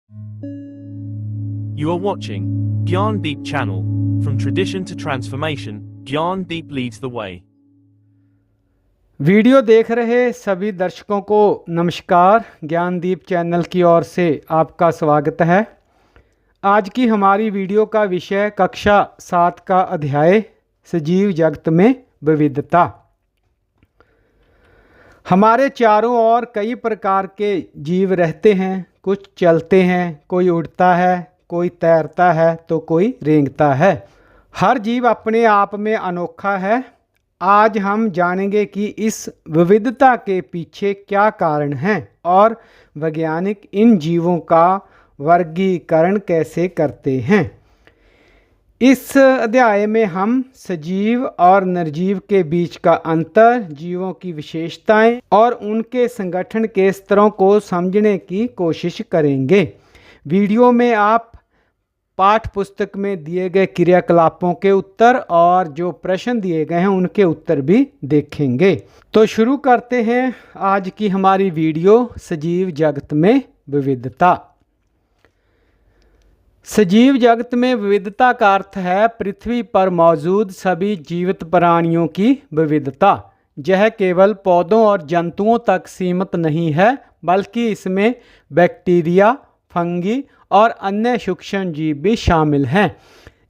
You are watching Gyandeep channel. From tradition to transformation, Gyandeep leads the way. Video देख रहे सभी दर्शकों को नमस्कार। ज्ञानदीप चैनल की ओर से आपका स्वागत है। आज की हमारी वीडियो का विषय कक्षा 7 का अध्याय सजीव जगत में विविधता। हमारे चारों ओर कई प्रकार के जीव रहते हैं। कुछ चलते हैं, कोई उड़ता है, कोई तैरता है तो कोई रेंगता है। हर जीव अपने आप में अनोखा है। आज हम जानेंगे कि इस विविधता के पीछे क्या कारण हैं और वैज्ञानिक इन जीवों का वर्गीकरण कैसे करते हैं। इस अध्याय में हम सजीव और निर्जीव के बीच का अंतर, जीवों की विशेषताएं और उनके संगठन के स्तरों को समझने की कोशिश करेंगे। वीडियो में आप पाठ पुस्तक में दिए गए क्रियाकलापों के उत्तर और जो प्रश्न दिए गए हैं उनके उत्तर भी देखेंगे। तो शुरू करते हैं आज की हमारी वीडियो सजीव जगत में विविधता। सजीव जगत में विविधता का अर्थ है पृथ्वी पर मौजूद सभी जीवित प्राणियों की विविधता। यह केवल पौधों और जंतुओं तक सीमित नहीं है, बल्कि इसमें बैक्टीरिया, फंगी और अन्य सूक्ष्म जीव भी शामिल हैं।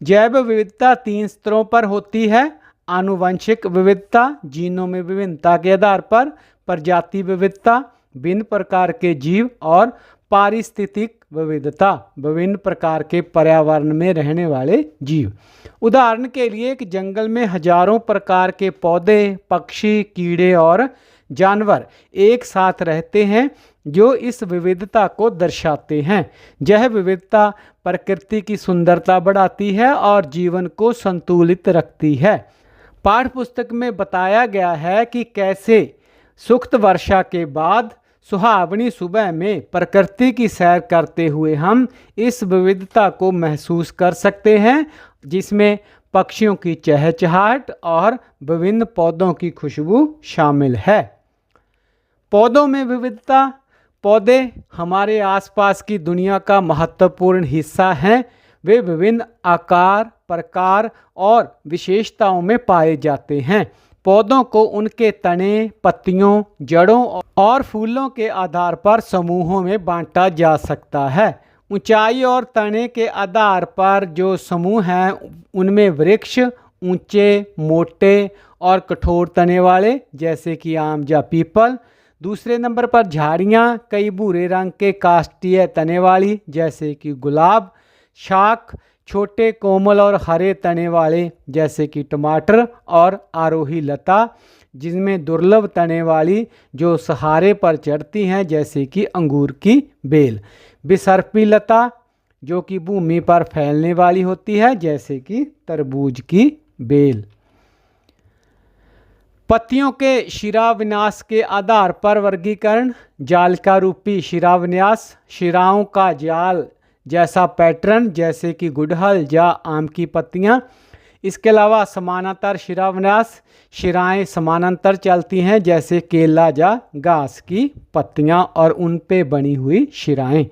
जैव विविधता 3 स्तरों पर होती है। आनुवंशिक विविधता, जीनों में विभिन्नता के आधार पर, प्रजाति विविधता, भिन्न प्रकार के जीव, और पारिस्थितिक विविधता, विभिन्न प्रकार के पर्यावरण में रहने वाले जीव। उदाहरण के लिए एक जंगल में हजारों प्रकार के पौधे, पक्षी, कीड़े और जानवर एक साथ रहते हैं जो इस विविधता को दर्शाते हैं। यह विविधता प्रकृति की सुंदरता बढ़ाती है और जीवन को संतुलित रखती है। पाठ्य पुस्तक में बताया गया है कि कैसे सुख्त वर्षा के बाद सुहावनी सुबह में प्रकृति की सैर करते हुए हम इस विविधता को महसूस कर सकते हैं, जिसमें पक्षियों की चहचहाहट और विभिन्न पौधों की खुशबू शामिल है। पौधों में विविधता। पौधे हमारे आसपास की दुनिया का महत्वपूर्ण हिस्सा हैं। वे विभिन्न आकार, प्रकार और विशेषताओं में पाए जाते हैं। पौधों को उनके तने, पत्तियों, जड़ों और फूलों के आधार पर समूहों में बांटा जा सकता है। ऊंचाई और तने के आधार पर जो समूह हैं उनमें वृक्ष ऊंचे, मोटे और कठोर तने वाले जैसे कि आम या पीपल। दूसरे नंबर पर झाड़ियाँ कई भूरे रंग के काष्ठीय तने वाली जैसे कि गुलाब। शाख छोटे, कोमल और हरे तने वाले जैसे कि टमाटर। और आरोही लता जिनमें दुर्लभ तने वाली जो सहारे पर चढ़ती हैं जैसे कि अंगूर की बेल। बिसर्पी लता जो कि भूमि पर फैलने वाली होती है जैसे कि तरबूज की बेल। पत्तियों के शिराविन्यास के आधार पर वर्गीकरण। जाल का रूपी शिराविन्यास, शिराओं का जाल जैसा पैटर्न जैसे कि गुड़हल या आम की पत्तियां। इसके अलावा समानांतर शिराविन्यास, शिराएं समानांतर चलती हैं जैसे केला या घास की पत्तियां और उन पे बनी हुई शिराएं।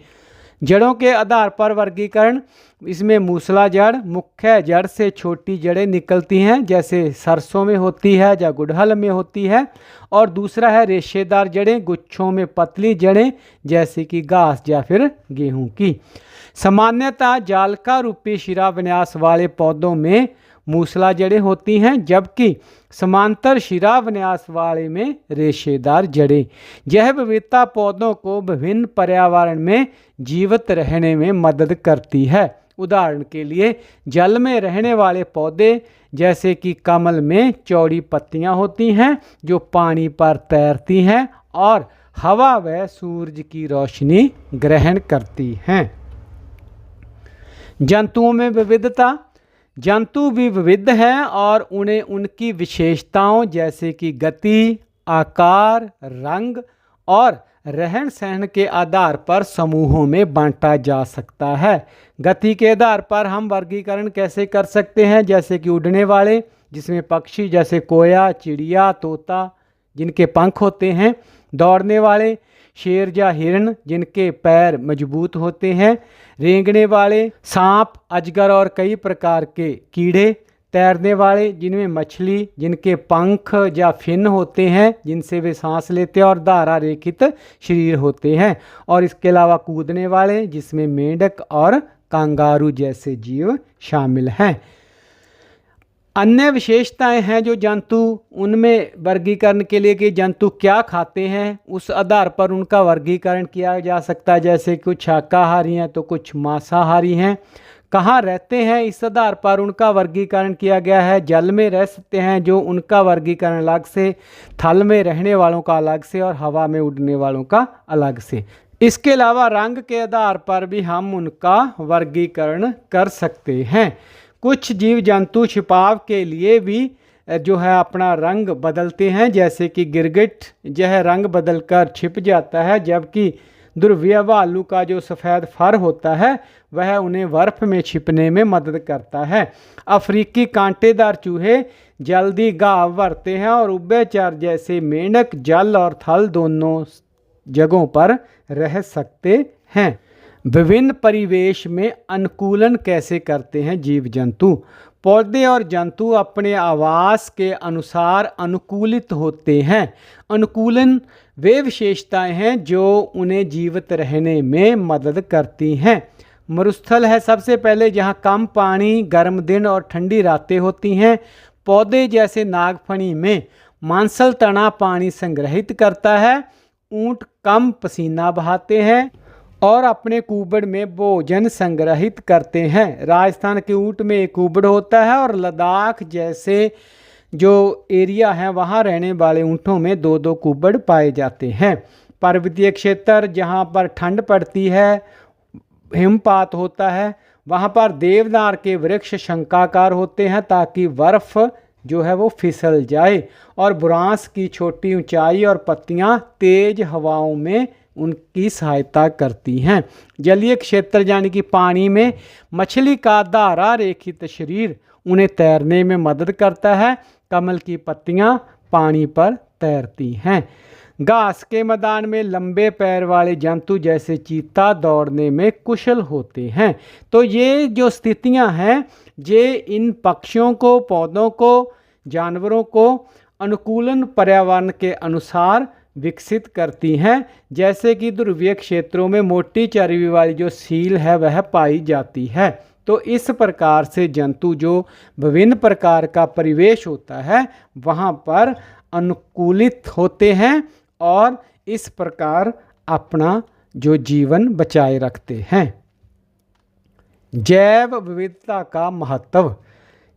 जड़ों के आधार पर वर्गीकरण। इसमें मूसला जड़, मुख्य जड़ से छोटी जड़ें निकलती हैं जैसे सरसों में होती है या गुड़हल में होती है। और दूसरा है रेशेदार जड़ें, गुच्छों में पतली जड़ें जैसे कि घास या फिर गेहूं की। सामान्यतः जालका रूपी शिराविन्यास वाले पौधों में मूसला जड़ें होती हैं, जबकि समांतर शिराविन्यास वाले में रेशेदार जड़ें। यह विविधता पौधों को विभिन्न पर्यावरण में जीवित रहने में मदद करती है। उदाहरण के लिए जल में रहने वाले पौधे जैसे कि कमल में चौड़ी पत्तियां होती हैं जो पानी पर तैरती हैं और हवा व सूरज की रोशनी ग्रहण करती हैं। जंतुओं में विविधता। जंतु भी विविध हैं और उन्हें उनकी विशेषताओं जैसे कि गति, आकार, रंग और रहन सहन के आधार पर समूहों में बांटा जा सकता है। गति के आधार पर हम वर्गीकरण कैसे कर सकते हैं, जैसे कि उड़ने वाले जिसमें पक्षी जैसे कोया, चिड़िया, तोता जिनके पंख होते हैं। दौड़ने वाले शेर या हिरण जिनके पैर मजबूत होते हैं, रेंगने वाले, सांप, अजगर और कई प्रकार के कीड़े, तैरने वाले जिनमें मछली जिनके पंख या फिन होते हैं जिनसे वे सांस लेते हैं और धारा रेखित शरीर होते हैं, और इसके अलावा कूदने वाले जिसमें मेंढक और कांगारू जैसे जीव शामिल हैं। अन्य विशेषताएं हैं जो जंतु, उनमें वर्गीकरण के लिए कि जंतु क्या खाते हैं उस आधार पर उनका वर्गीकरण किया जा सकता है, जैसे कुछ शाकाहारी हैं तो कुछ मांसाहारी हैं। कहाँ रहते हैं इस आधार पर उनका वर्गीकरण किया गया है। जल में रह सकते हैं जो उनका वर्गीकरण अलग से, थल में रहने वालों का अलग से और हवा में उड़ने वालों का अलग से। इसके अलावा रंग के आधार पर भी हम उनका वर्गीकरण कर सकते हैं। कुछ जीव जंतु छिपाव के लिए भी जो है अपना रंग बदलते हैं, जैसे कि गिरगिट यह रंग बदलकर छिप जाता है, जबकि ध्रुवीय भालू का जो सफ़ेद फर होता है वह उन्हें बर्फ में छिपने में मदद करता है। अफ्रीकी कांटेदार चूहे जल्दी गांव भरते हैं और उभयचर जैसे मेंढक जल और थल दोनों जगहों पर रह सकते हैं। विभिन्न परिवेश में अनुकूलन कैसे करते हैं जीव जंतु। पौधे और जंतु अपने आवास के अनुसार अनुकूलित होते हैं। अनुकूलन वे विशेषताएं हैं जो उन्हें जीवित रहने में मदद करती हैं। मरुस्थल है सबसे पहले, जहाँ कम पानी, गर्म दिन और ठंडी रातें होती हैं। पौधे जैसे नागफनी में मांसल तना पानी संग्रहित करता है। ऊंट कम पसीना बहाते हैं और अपने कुबड़ में भोजन संग्रहित करते हैं। राजस्थान के ऊंट में एक कुबड़ होता है और लद्दाख जैसे जो एरिया है वहाँ रहने वाले ऊँटों में 2-2 कुबड़ पाए जाते हैं। पर्वतीय क्षेत्र जहाँ पर ठंड पड़ती है, हिमपात होता है, वहाँ पर देवदार के वृक्ष शंखाकार होते हैं ताकि बर्फ़ जो है वो फिसल जाए, और बुरांस की छोटी ऊंचाई और पत्तियाँ तेज हवाओं में उनकी सहायता करती हैं। जलीय क्षेत्र यानी कि पानी में मछली का धारा रेखित शरीर उन्हें तैरने में मदद करता है। कमल की पत्तियां पानी पर तैरती हैं। घास के मैदान में लंबे पैर वाले जंतु जैसे चीता दौड़ने में कुशल होते हैं। तो ये जो स्थितियां हैं ये इन पक्षियों को, पौधों को, जानवरों को अनुकूलन पर्यावरण के अनुसार विकसित करती हैं। जैसे कि ध्रुवीय क्षेत्रों में मोटी चर्बी वाली जो सील है वह पाई जाती है। तो इस प्रकार से जंतु जो विभिन्न प्रकार का परिवेश होता है वहाँ पर अनुकूलित होते हैं और इस प्रकार अपना जो जीवन बचाए रखते हैं। जैव विविधता का महत्व।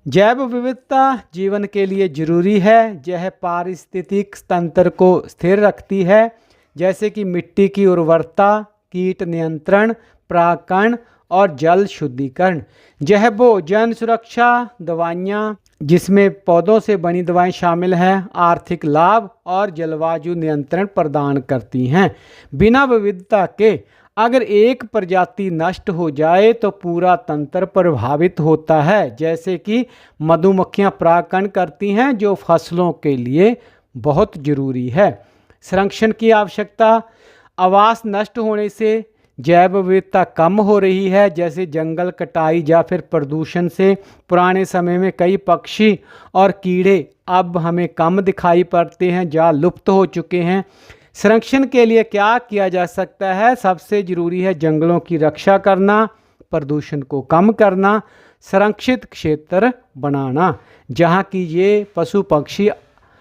जैव विविधता जीवन के लिए जरूरी है। यह पारिस्थितिक तंत्र को स्थिर रखती है, जैसे कि मिट्टी की उर्वरता, कीट नियंत्रण, परागकण और जल शुद्धिकरण। यह भोजन सुरक्षा, दवाइयाँ जिसमें पौधों से बनी दवाएं शामिल हैं, आर्थिक लाभ और जलवायु नियंत्रण प्रदान करती हैं। बिना विविधता के अगर एक प्रजाति नष्ट हो जाए तो पूरा तंत्र प्रभावित होता है। जैसे कि मधुमक्खियां परागकण करती हैं जो फसलों के लिए बहुत जरूरी है। संरक्षण की आवश्यकता। आवास नष्ट होने से जैव विविधता कम हो रही है, जैसे जंगल कटाई या फिर प्रदूषण से। पुराने समय में कई पक्षी और कीड़े अब हमें कम दिखाई पड़ते हैं या लुप्त हो चुके हैं। संरक्षण के लिए क्या किया जा सकता है? सबसे ज़रूरी है जंगलों की रक्षा करना, प्रदूषण को कम करना, संरक्षित क्षेत्र बनाना जहाँ की ये पशु पक्षी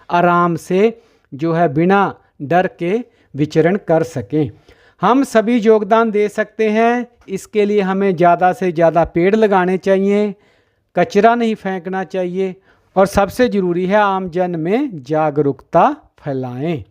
आराम से जो है बिना डर के विचरण कर सकें। हम सभी योगदान दे सकते हैं। इसके लिए हमें ज़्यादा से ज़्यादा पेड़ लगाने चाहिए, कचरा नहीं फेंकना चाहिए और सबसे ज़रूरी है आमजन में जागरूकता फैलाएं।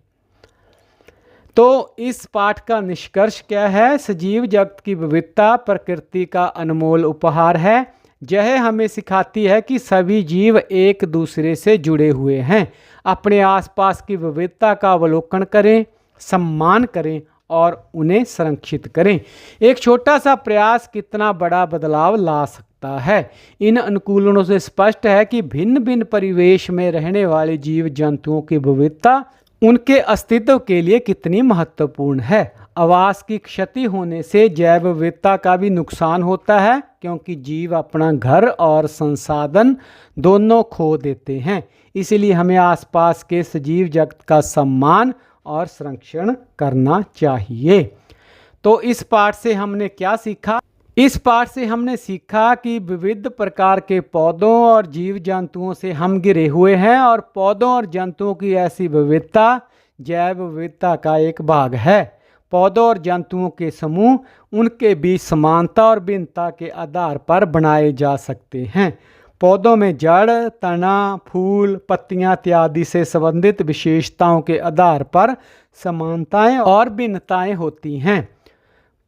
तो इस पाठ का निष्कर्ष क्या है? सजीव जगत की विविधता प्रकृति का अनमोल उपहार है। यह हमें सिखाती है कि सभी जीव एक दूसरे से जुड़े हुए हैं। अपने आसपास की विविधता का अवलोकन करें, सम्मान करें और उन्हें संरक्षित करें। एक छोटा सा प्रयास कितना बड़ा बदलाव ला सकता है। इन अनुकूलनों से स्पष्ट है कि भिन्न भिन्न परिवेश में रहने वाले जीव जंतुओं की विविधता उनके अस्तित्व के लिए कितनी महत्वपूर्ण है। आवास की क्षति होने से जैव विविधता का भी नुकसान होता है, क्योंकि जीव अपना घर और संसाधन दोनों खो देते हैं। इसलिए हमें आसपास के सजीव जगत का सम्मान और संरक्षण करना चाहिए। तो इस पाठ से हमने क्या सीखा? इस पाठ से हमने सीखा कि विविध प्रकार के पौधों और जीव जंतुओं से हम घिरे हुए हैं और पौधों और जंतुओं की ऐसी विविधता जैव विविधता का एक भाग है। पौधों और जंतुओं के समूह उनके बीच समानता और भिन्नता के आधार पर बनाए जा सकते हैं। पौधों में जड़, तना, फूल, पत्तियां इत्यादि से संबंधित विशेषताओं के आधार पर समानताएं और भिन्नताएं होती हैं।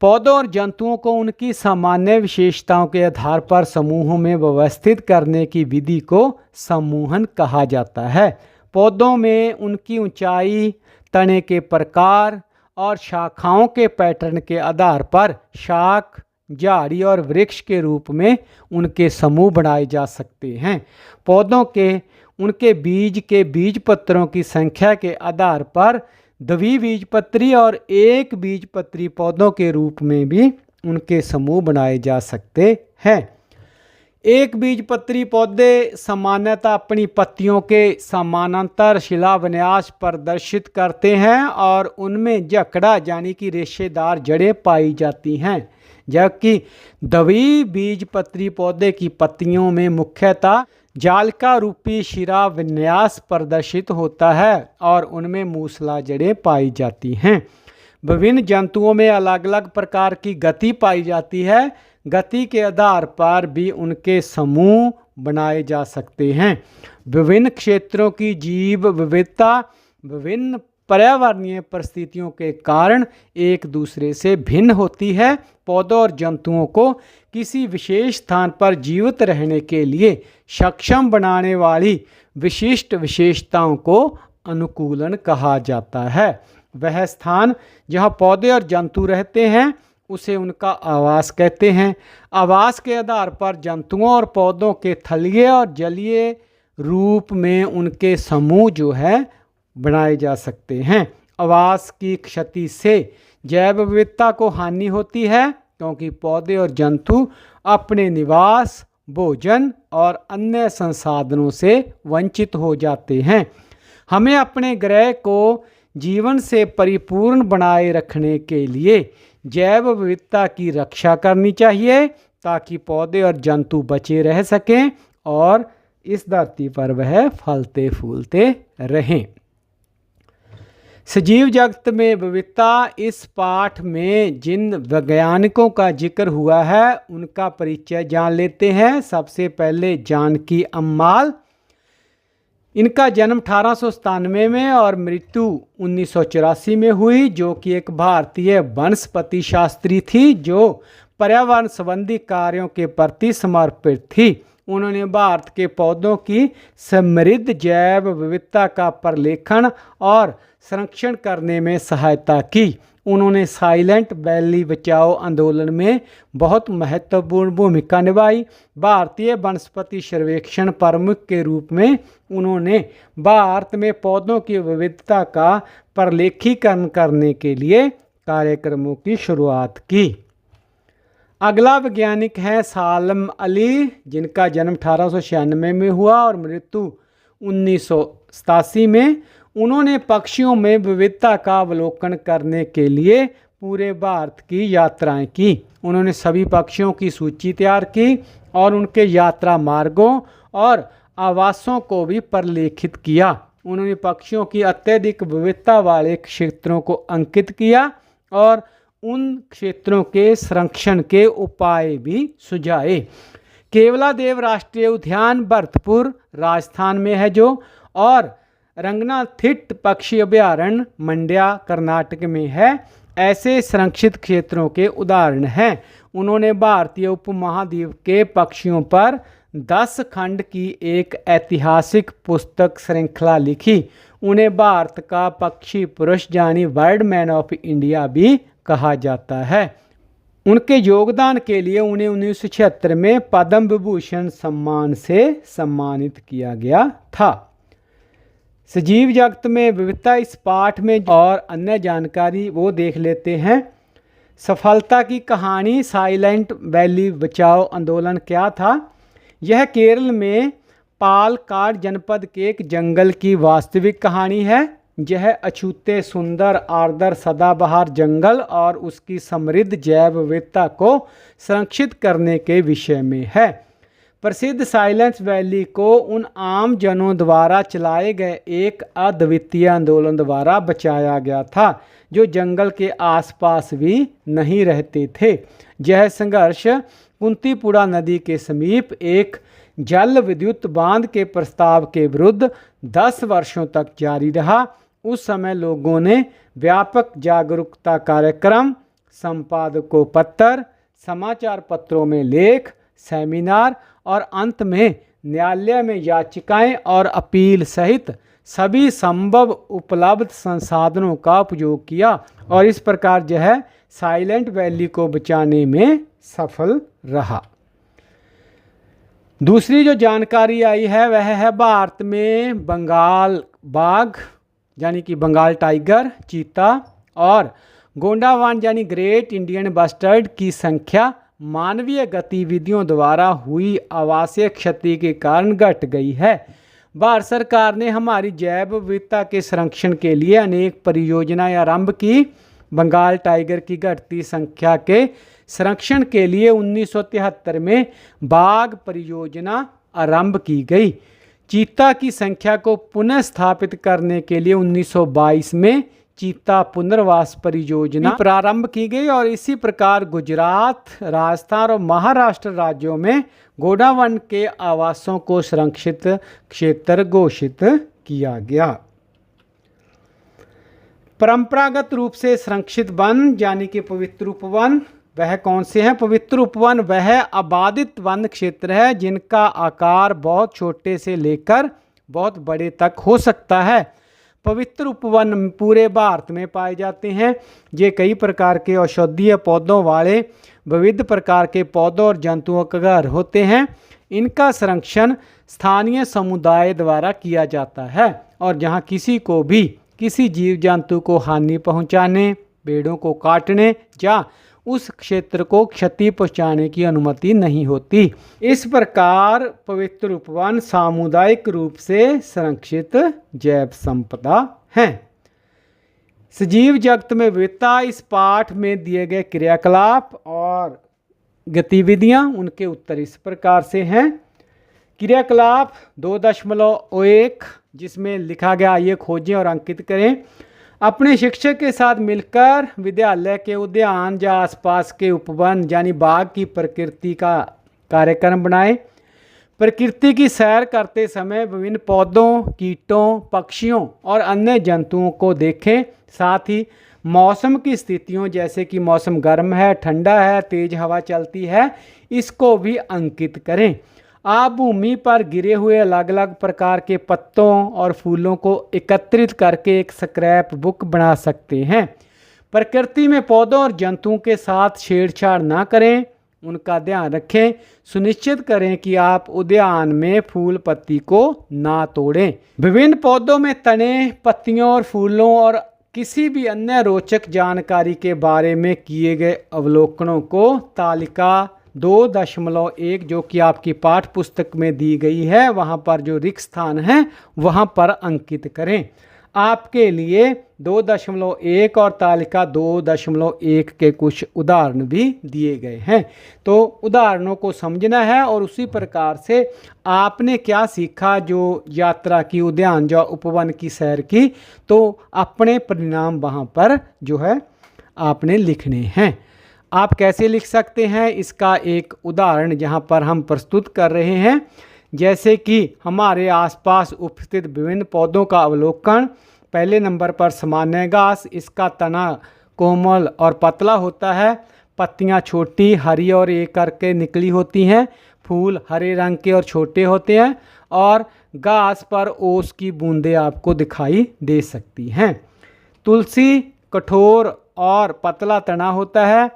पौधों और जंतुओं को उनकी सामान्य विशेषताओं के आधार पर समूहों में व्यवस्थित करने की विधि को समूहन कहा जाता है। पौधों में उनकी ऊंचाई, तने के प्रकार और शाखाओं के पैटर्न के आधार पर शाख, झाड़ी और वृक्ष के रूप में उनके समूह बनाए जा सकते हैं। पौधों के उनके बीज के बीज पत्रों की संख्या के आधार पर द्विबीजपत्री और एक बीजपत्री पौधों के रूप में भी उनके समूह बनाए जा सकते हैं। एक बीजपत्री पौधे सामान्यतः अपनी पत्तियों के समानांतर शिलाविन्यास प्रदर्शित करते हैं और उनमें जकड़ा यानी कि रेशेदार जड़ें पाई जाती हैं, जबकि द्विबीजपत्री पौधे की पत्तियों में मुख्यतः जालिका रूपी शिरा विन्यास प्रदर्शित होता है और उनमें मूसला जड़ें पाई जाती हैं। विभिन्न जंतुओं में अलग अलग प्रकार की गति पाई जाती है। गति के आधार पर भी उनके समूह बनाए जा सकते हैं। विभिन्न क्षेत्रों की जीव विविधता विभिन्न पर्यावरणीय परिस्थितियों के कारण एक दूसरे से भिन्न होती है। पौधों और जंतुओं को किसी विशेष स्थान पर जीवित रहने के लिए सक्षम बनाने वाली विशिष्ट विशेषताओं को अनुकूलन कहा जाता है। वह स्थान जहाँ पौधे और जंतु रहते हैं उसे उनका आवास कहते हैं। आवास के आधार पर जंतुओं और पौधों के थलीय और जलीय रूप में उनके समूह जो है बनाए जा सकते हैं। आवास की क्षति से जैव विविधता को हानि होती है, क्योंकि पौधे और जंतु अपने निवास, भोजन और अन्य संसाधनों से वंचित हो जाते हैं। हमें अपने ग्रह को जीवन से परिपूर्ण बनाए रखने के लिए जैव विविधता की रक्षा करनी चाहिए, ताकि पौधे और जंतु बचे रह सकें और इस धरती पर वह फलते फूलते रहें। सजीव जगत में विविधता इस पाठ में जिन वैज्ञानिकों का जिक्र हुआ है उनका परिचय जान लेते हैं। सबसे पहले जानकी अम्माल। इनका जन्म 1897 में और मृत्यु 1984 में हुई, जो कि एक भारतीय वनस्पति शास्त्री थी जो पर्यावरण संबंधी कार्यों के प्रति समर्पित थी। उन्होंने भारत के पौधों की समृद्ध जैव विविधता का प्रलेखन और संरक्षण करने में सहायता की। उन्होंने साइलेंट वैली बचाओ आंदोलन में बहुत महत्वपूर्ण भूमिका निभाई। भारतीय वनस्पति सर्वेक्षण प्रमुख के रूप में उन्होंने भारत में पौधों की विविधता का प्रलेखीकरण करने के लिए कार्यक्रमों की शुरुआत की। अगला वैज्ञानिक है सालम अली, जिनका जन्म 1896 में हुआ और मृत्यु 1987 में। उन्होंने पक्षियों में विविधता का अवलोकन करने के लिए पूरे भारत की यात्राएं की। उन्होंने सभी पक्षियों की सूची तैयार की और उनके यात्रा मार्गों और आवासों को भी प्रलेखित किया। उन्होंने पक्षियों की अत्यधिक विविधता वाले क्षेत्रों को अंकित किया और उन क्षेत्रों के संरक्षण के उपाय भी सुझाए। केवलादेव राष्ट्रीय उद्यान भरतपुर राजस्थान में है और रंगनाथिट पक्षी अभयारण्य मंड्या कर्नाटक में है। ऐसे संरक्षित क्षेत्रों के उदाहरण हैं। उन्होंने भारतीय उपमहाद्वीप के पक्षियों पर 10 खंड की एक ऐतिहासिक पुस्तक श्रृंखला लिखी। उन्हें भारत का पक्षी पुरुष यानी बर्ड मैन ऑफ इंडिया भी कहा जाता है। उनके योगदान के लिए उन्हें 1976 में पद्म विभूषण सम्मान से सम्मानित किया गया था। सजीव जगत में विविधता इस पाठ में और अन्य जानकारी वो देख लेते हैं। सफलता की कहानी साइलेंट वैली बचाओ आंदोलन क्या था? यह केरल में पालक्काड जनपद के एक जंगल की वास्तविक कहानी है। यह अछूते सुंदर आर्द्र सदाबहार जंगल और उसकी समृद्ध जैव विविधता को संरक्षित करने के विषय में है। प्रसिद्ध साइलेंस वैली को उन आम जनों द्वारा चलाए गए एक अद्वितीय आंदोलन द्वारा बचाया गया था जो जंगल के आसपास भी नहीं रहते थे। यह संघर्ष कुंतीपुड़ा नदी के समीप एक जल विद्युत बांध के प्रस्ताव के विरुद्ध 10 वर्षों तक जारी रहा। उस समय लोगों ने व्यापक जागरूकता कार्यक्रम, संपादकों पत्र, समाचार पत्रों में लेख, सेमिनार और अंत में न्यायालय में याचिकाएं और अपील सहित सभी संभव उपलब्ध संसाधनों का उपयोग किया और इस प्रकार यह साइलेंट वैली को बचाने में सफल रहा। दूसरी जो जानकारी आई है वह है भारत में बंगाल बाघ यानी कि बंगाल टाइगर, चीता और गोंडावान यानी ग्रेट इंडियन बस्टर्ड की संख्या मानवीय गतिविधियों द्वारा हुई आवासीय क्षति के कारण घट गई है। भारत सरकार ने हमारी जैव विविधता के संरक्षण के लिए अनेक परियोजनाएं आरंभ की। बंगाल टाइगर की घटती संख्या के संरक्षण के लिए 1973 में बाघ परियोजना आरंभ की गई। चीता की संख्या को पुनः स्थापित करने के लिए 1922 में चीता पुनर्वास परियोजना प्रारंभ की गई और इसी प्रकार गुजरात, राजस्थान और महाराष्ट्र राज्यों में गोंडावन के आवासों को संरक्षित क्षेत्र घोषित किया गया। परंपरागत रूप से संरक्षित वन यानी कि पवित्र उपवन वह कौन से हैं? पवित्र उपवन वह आबादित वन क्षेत्र है जिनका आकार बहुत छोटे से लेकर बहुत बड़े तक हो सकता है। पवित्र उपवन पूरे भारत में पाए जाते हैं। ये कई प्रकार के औषधीय पौधों वाले विविध प्रकार के पौधों और जंतुओं का घर होते हैं। इनका संरक्षण स्थानीय समुदाय द्वारा किया जाता है और जहाँ किसी को भी किसी जीव जंतु को हानि पहुँचाने, पेड़ों को काटने या उस क्षेत्र को क्षति पहुंचाने की अनुमति नहीं होती। इस प्रकार पवित्र उपवन सामुदायिक रूप से संरक्षित जैव संपदा हैं। सजीव जगत में विविधता इस पाठ में दिए गए क्रियाकलाप और गतिविधियां उनके उत्तर इस प्रकार से हैं। क्रियाकलाप 2.1 जिसमें लिखा गया ये खोजें और अंकित करें। अपने शिक्षक के साथ मिलकर विद्यालय के उद्यान या आसपास के उपवन यानी बाग की प्रकृति का कार्यक्रम बनाएं। प्रकृति की सैर करते समय विभिन्न पौधों, कीटों, पक्षियों और अन्य जंतुओं को देखें। साथ ही मौसम की स्थितियों जैसे कि मौसम गर्म है, ठंडा है, तेज हवा चलती है, इसको भी अंकित करें। आप भूमि पर गिरे हुए अलग अलग प्रकार के पत्तों और फूलों को एकत्रित करके एक स्क्रैप बुक बना सकते हैं। प्रकृति में पौधों और जंतुओं के साथ छेड़छाड़ ना करें, उनका ध्यान रखें। सुनिश्चित करें कि आप उद्यान में फूल पत्ती को ना तोड़ें। विभिन्न पौधों में तने, पत्तियों और फूलों और किसी भी अन्य रोचक जानकारी के बारे में किए गए अवलोकनों को तालिका 2.1 जो कि आपकी पाठ पुस्तक में दी गई है वहाँ पर जो रिक्त स्थान है वहाँ पर अंकित करें। आपके लिए 2.1 और तालिका 2.1 के कुछ उदाहरण भी दिए गए हैं, तो उदाहरणों को समझना है और उसी प्रकार से आपने क्या सीखा जो यात्रा की, उद्यान जो उपवन की सैर की, तो अपने परिणाम वहाँ पर जो है आपने लिखने हैं। आप कैसे लिख सकते हैं इसका एक उदाहरण यहाँ पर हम प्रस्तुत कर रहे हैं। जैसे कि हमारे आसपास उपस्थित विभिन्न पौधों का अवलोकन। पहले नंबर पर सामान्य घास, इसका तना कोमल और पतला होता है, पत्तियाँ छोटी, हरी और एक करके निकली होती हैं, फूल हरे रंग के और छोटे होते हैं और घास पर ओस की बूंदें आपको दिखाई दे सकती हैं। तुलसी कठोर और पतला तना होता है,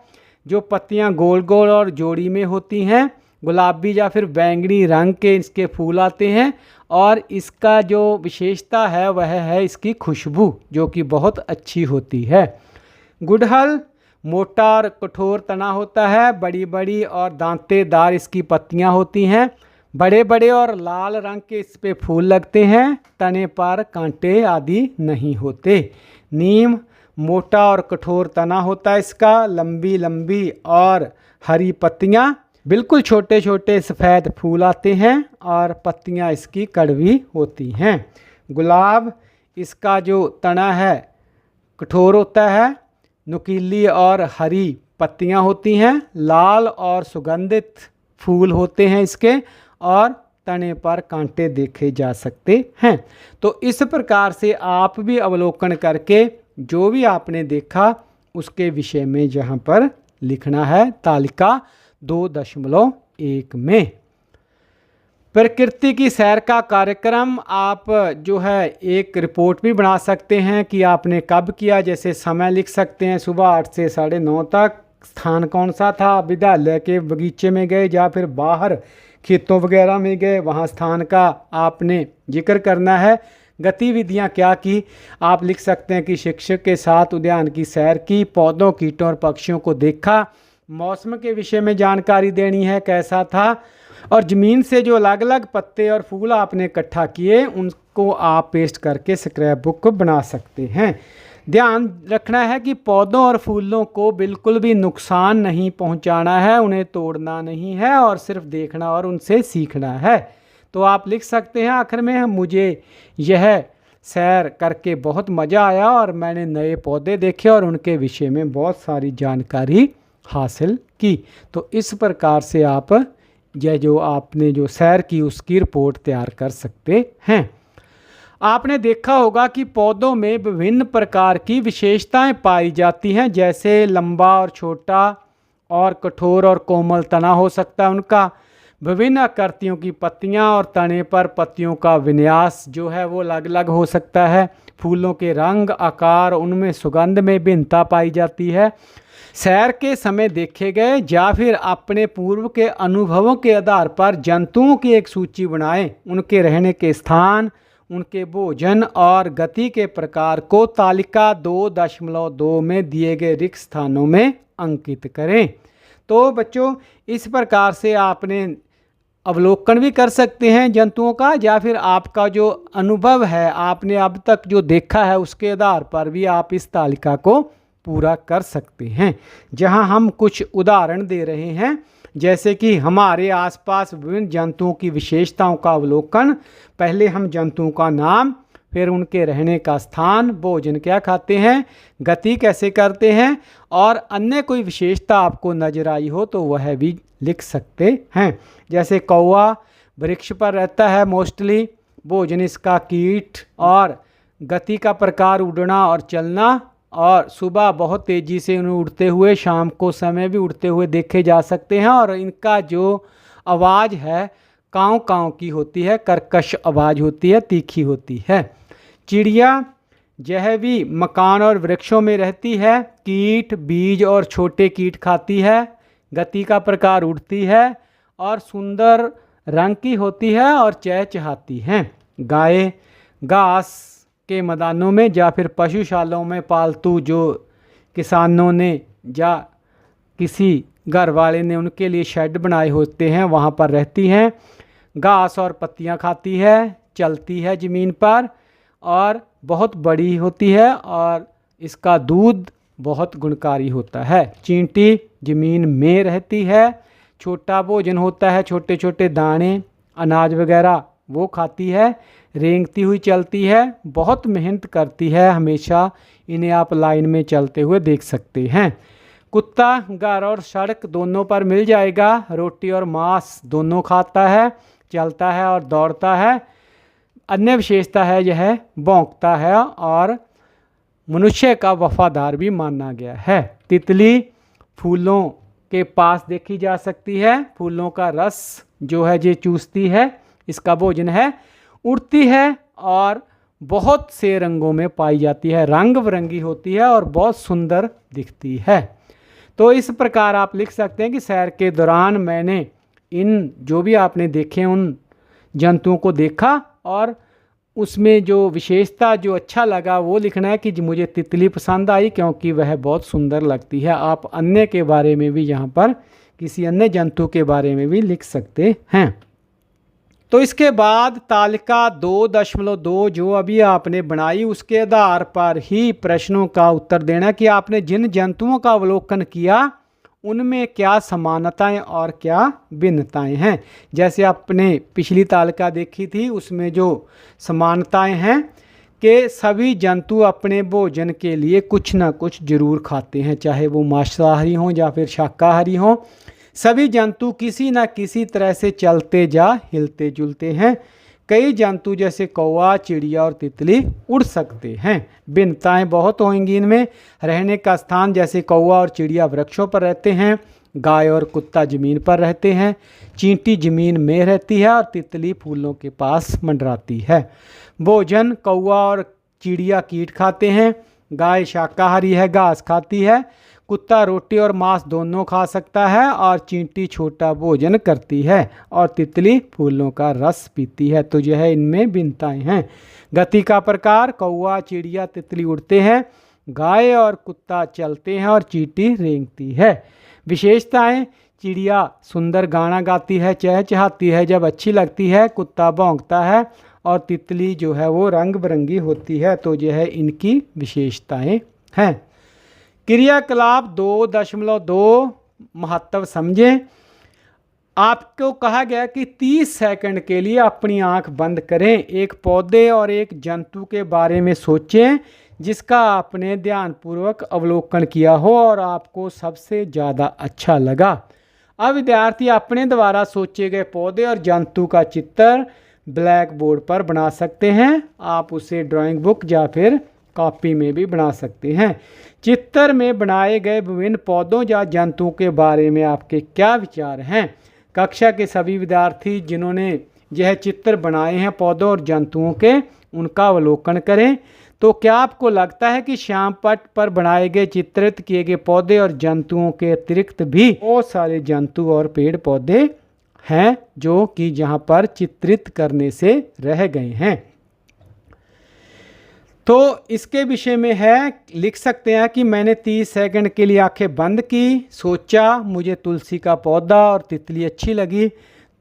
जो पत्तियां गोल गोल और जोड़ी में होती हैं। गुलाबी या फिर बैंगनी रंग के इसके फूल आते हैं और इसका जो विशेषता है वह है इसकी खुशबू, जो कि बहुत अच्छी होती है। गुड़हल मोटा और कठोर तना होता है, बड़ी बड़ी और दांतेदार इसकी पत्तियां होती हैं, बड़े बड़े और लाल रंग के इस पे फूल लगते हैं, तने पर कांटे आदि नहीं होते। नीम मोटा और कठोर तना होता है इसका, लंबी लंबी और हरी पत्तियां, बिल्कुल छोटे छोटे सफ़ेद फूल आते हैं और पत्तियां इसकी कड़वी होती हैं। गुलाब इसका जो तना है कठोर होता है, नुकीली और हरी पत्तियां होती हैं, लाल और सुगंधित फूल होते हैं इसके और तने पर कांटे देखे जा सकते हैं। तो इस प्रकार से आप भी अवलोकन करके जो भी आपने देखा उसके विषय में जहाँ पर लिखना है तालिका 2.1 में। प्रकृति की सैर का कार्यक्रम आप जो है एक रिपोर्ट भी बना सकते हैं कि आपने कब किया, जैसे समय लिख सकते हैं सुबह 8 से 9:30 तक, स्थान कौन सा था, विद्यालय के बगीचे में गए या फिर बाहर खेतों वगैरह में गए, वहाँ स्थान का आपने जिक्र करना है। गतिविधियाँ क्या की आप लिख सकते हैं कि शिक्षक के साथ उद्यान की सैर की, पौधों कीटों और पक्षियों को देखा, मौसम के विषय में जानकारी देनी है कैसा था, और ज़मीन से जो अलग अलग पत्ते और फूल आपने इकट्ठा किए उनको आप पेस्ट करके स्क्रैप बुक बना सकते हैं। ध्यान रखना है कि पौधों और फूलों को बिल्कुल भी नुकसान नहीं पहुंचाना है, उन्हें तोड़ना नहीं है और सिर्फ देखना और उनसे सीखना है। तो आप लिख सकते हैं आखिर में, मुझे यह सैर करके बहुत मज़ा आया और मैंने नए पौधे देखे और उनके विषय में बहुत सारी जानकारी हासिल की। तो इस प्रकार से आप यह जो आपने जो सैर की उसकी रिपोर्ट तैयार कर सकते हैं। आपने देखा होगा कि पौधों में विभिन्न प्रकार की विशेषताएं पाई जाती हैं, जैसे लंबा और छोटा और कठोर और कोमल तना हो सकता है उनका, विभिन्न आकृतियों की पत्तियां और तने पर पत्तियों का विन्यास जो है वो अलग अलग हो सकता है, फूलों के रंग आकार उनमें सुगंध में भिन्नता पाई जाती है। सैर के समय देखे गए या फिर अपने पूर्व के अनुभवों के आधार पर जंतुओं की एक सूची बनाएं, उनके रहने के स्थान, उनके भोजन और गति के प्रकार को तालिका 2.2 में दिए गए रिक्त स्थानों में अंकित करें। तो बच्चों इस प्रकार से आपने अवलोकन भी कर सकते हैं जंतुओं का, या फिर आपका जो अनुभव है आपने अब तक जो देखा है उसके आधार पर भी आप इस तालिका को पूरा कर सकते हैं। जहां हम कुछ उदाहरण दे रहे हैं, जैसे कि हमारे आसपास विभिन्न जंतुओं की विशेषताओं का अवलोकन, पहले हम जंतुओं का नाम, फिर उनके रहने का स्थान, भोजन क्या खाते हैं, गति कैसे करते हैं, और अन्य कोई विशेषता आपको नजर आई हो तो वह भी लिख सकते हैं। जैसे कौवा वृक्ष पर रहता है मोस्टली, भोजन इसका कीट, और गति का प्रकार उड़ना और चलना, और सुबह बहुत तेज़ी से उन्हें उड़ते हुए, शाम को समय भी उड़ते हुए देखे जा सकते हैं, और इनका जो आवाज़ है काँव काँव की होती है, कर्कश आवाज़ होती है, तीखी होती है। चिड़िया यह भी मकान और वृक्षों में रहती है, कीट बीज और छोटे कीट खाती है, गति का प्रकार उड़ती है और सुंदर रंग की होती है और चहचहाती हैं। गाय घास के मैदानों में या फिर पशुशालाओं में पालतू जो किसानों ने या किसी घर वाले ने उनके लिए शेड बनाए होते हैं वहाँ पर रहती हैं, घास और पत्तियाँ खाती है, चलती है ज़मीन पर और बहुत बड़ी होती है और इसका दूध बहुत गुणकारी होता है। चींटी ज़मीन में रहती है, छोटा भोजन होता है, छोटे छोटे दाने अनाज वगैरह वो खाती है, रेंगती हुई चलती है, बहुत मेहनत करती है हमेशा, इन्हें आप लाइन में चलते हुए देख सकते हैं। कुत्ता घर और सड़क दोनों पर मिल जाएगा, रोटी और मांस दोनों खाता है, चलता है और दौड़ता है। अन्य विशेषता है यह भौंकता है और मनुष्य का वफादार भी माना गया है। तितली फूलों के पास देखी जा सकती है, फूलों का रस जो है ये चूसती है, इसका भोजन है। उड़ती है और बहुत से रंगों में पाई जाती है, रंग बिरंगी होती है और बहुत सुंदर दिखती है। तो इस प्रकार आप लिख सकते हैं कि सैर के दौरान मैंने इन जो भी आपने देखे उन जंतुओं को देखा और उसमें जो विशेषता जो अच्छा लगा वो लिखना है कि मुझे तितली पसंद आई क्योंकि वह बहुत सुंदर लगती है। आप अन्य के बारे में भी यहाँ पर किसी अन्य जंतु के बारे में भी लिख सकते हैं। तो इसके बाद तालिका 2.2 जो अभी आपने बनाई उसके आधार पर ही प्रश्नों का उत्तर देना कि आपने जिन जंतुओं का अवलोकन किया उनमें क्या समानताएं और क्या भिन्नताएं हैं। जैसे आपने पिछली तालिका देखी थी उसमें जो समानताएं हैं कि सभी जंतु अपने भोजन के लिए कुछ ना कुछ जरूर खाते हैं, चाहे वो मांसाहारी हों या फिर शाकाहारी हों। सभी जंतु किसी न किसी तरह से चलते या हिलते जुलते हैं। कई जंतु जैसे कौवा, चिड़िया और तितली उड़ सकते हैं। भिन्नताएं बहुत होंगी इनमें। रहने का स्थान जैसे कौवा और चिड़िया वृक्षों पर रहते हैं, गाय और कुत्ता ज़मीन पर रहते हैं, चींटी ज़मीन में रहती है और तितली फूलों के पास मंडराती है। भोजन कौवा और चिड़िया कीट खाते हैं, गाय शाकाहारी है, घास खाती है, कुत्ता रोटी और मांस दोनों खा सकता है और चींटी छोटा भोजन करती है और तितली फूलों का रस पीती है। तो यह इनमें भिन्नताएं हैं। गति का प्रकार कौवा, चिड़िया, तितली उड़ते हैं, गाय और कुत्ता चलते हैं और चींटी रेंगती है। विशेषताएं चिड़िया सुंदर गाना गाती है, चहचहाती है जब अच्छी लगती है, कुत्ता भौंकता है और तितली जो है वो रंग बिरंगी होती है। तो यह इनकी विशेषताएं हैं। क्रियाकलाप 2.2 महत्व समझें। आपको कहा गया कि 30 सेकंड के लिए अपनी आंख बंद करें, एक पौधे और एक जंतु के बारे में सोचें जिसका आपने ध्यानपूर्वक अवलोकन किया हो और आपको सबसे ज़्यादा अच्छा लगा। अब विद्यार्थी अपने द्वारा सोचे गए पौधे और जंतु का चित्र ब्लैक बोर्ड पर बना सकते हैं। आप उसे ड्राइंग बुक या फिर कॉपी में भी बना सकते हैं। चित्र में बनाए गए विभिन्न पौधों या जंतुओं के बारे में आपके क्या विचार हैं। कक्षा के सभी विद्यार्थी जिन्होंने यह चित्र बनाए हैं पौधों और जंतुओं के, उनका अवलोकन करें। तो क्या आपको लगता है कि श्यामपट्ट पर बनाए गए चित्रित किए गए पौधे और जंतुओं के अतिरिक्त भी बहुत सारे जंतु और पेड़ पौधे हैं जो कि यहाँ पर चित्रित करने से रह गए हैं। तो इसके विषय में है, लिख सकते हैं कि मैंने 30 सेकंड के लिए आंखें बंद की, सोचा, मुझे तुलसी का पौधा और तितली अच्छी लगी,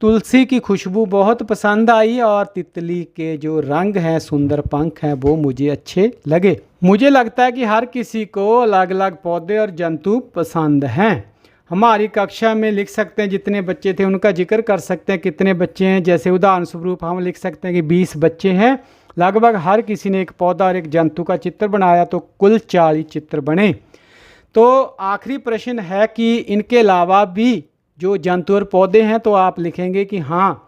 तुलसी की खुशबू बहुत पसंद आई और तितली के जो रंग हैं, सुंदर पंख हैं, वो मुझे अच्छे लगे। मुझे लगता है कि हर किसी को अलग अलग पौधे और जंतु पसंद हैं। हमारी कक्षा में लिख सकते हैं जितने बच्चे थे उनका जिक्र कर सकते हैं कितने बच्चे हैं। जैसे उदाहरण स्वरूप हम लिख सकते हैं कि 20 बच्चे हैं। लगभग हर किसी ने एक पौधा और एक जंतु का चित्र बनाया तो कुल 40 चित्र बने। तो आखिरी प्रश्न है कि इनके अलावा भी जो जंतु और पौधे हैं तो आप लिखेंगे कि हाँ,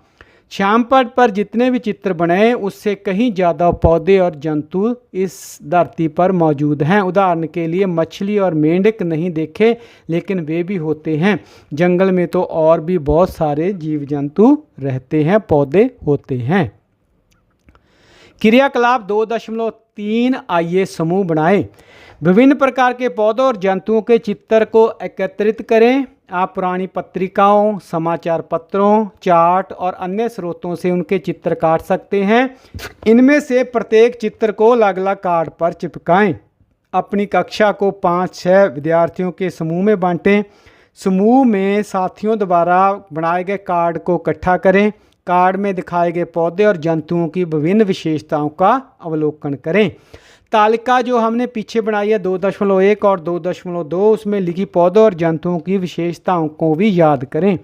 श्यामपट्ट पर जितने भी चित्र बने उससे कहीं ज़्यादा पौधे और जंतु इस धरती पर मौजूद हैं। उदाहरण के लिए मछली और मेंढक नहीं देखे लेकिन वे भी होते हैं। जंगल में तो और भी बहुत सारे जीव जंतु रहते हैं, पौधे होते हैं। क्रियाकलाप 2.3 आइए समूह बनाएं। विभिन्न प्रकार के पौधों और जंतुओं के चित्र को एकत्रित करें। आप पुरानी पत्रिकाओं, समाचार पत्रों, चार्ट और अन्य स्रोतों से उनके चित्र काट सकते हैं। इनमें से प्रत्येक चित्र को अलग अलग कार्ड पर चिपकाएं। अपनी कक्षा को 5-6 विद्यार्थियों के समूह में बांटें। समूह में साथियों द्वारा बनाए गए कार्ड को इकट्ठा करें। कार्ड में दिखाए गए पौधे और जंतुओं की विभिन्न विशेषताओं का अवलोकन करें। तालिका जो हमने पीछे बनाई है 2.1 और 2.2 उसमें लिखी पौधों और जंतुओं की विशेषताओं को भी याद करें।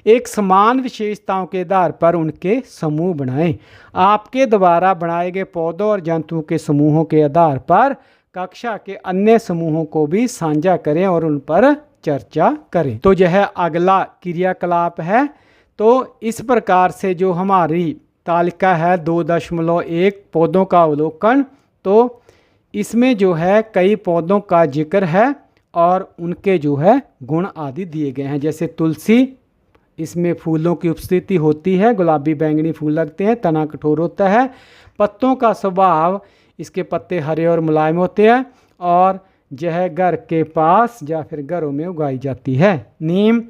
एक समान विशेषताओं के आधार पर उनके समूह बनाएं। आपके द्वारा बनाए गए पौधों और जंतुओं के समूहों के आधार पर कक्षा के अन्य समूहों को भी साझा करें और उन पर चर्चा करें। तो यह अगला क्रियाकलाप है। तो इस प्रकार से जो हमारी तालिका है 2.1 पौधों का अवलोकन, तो इसमें जो है कई पौधों का जिक्र है और उनके जो है गुण आदि दिए गए हैं। जैसे तुलसी, इसमें फूलों की उपस्थिति होती है, गुलाबी बैंगनी फूल लगते हैं, तना कठोर होता है, पत्तों का स्वभाव, इसके पत्ते हरे और मुलायम होते हैं और यह घर के पास या फिर घरों में उगाई जाती है। नीम,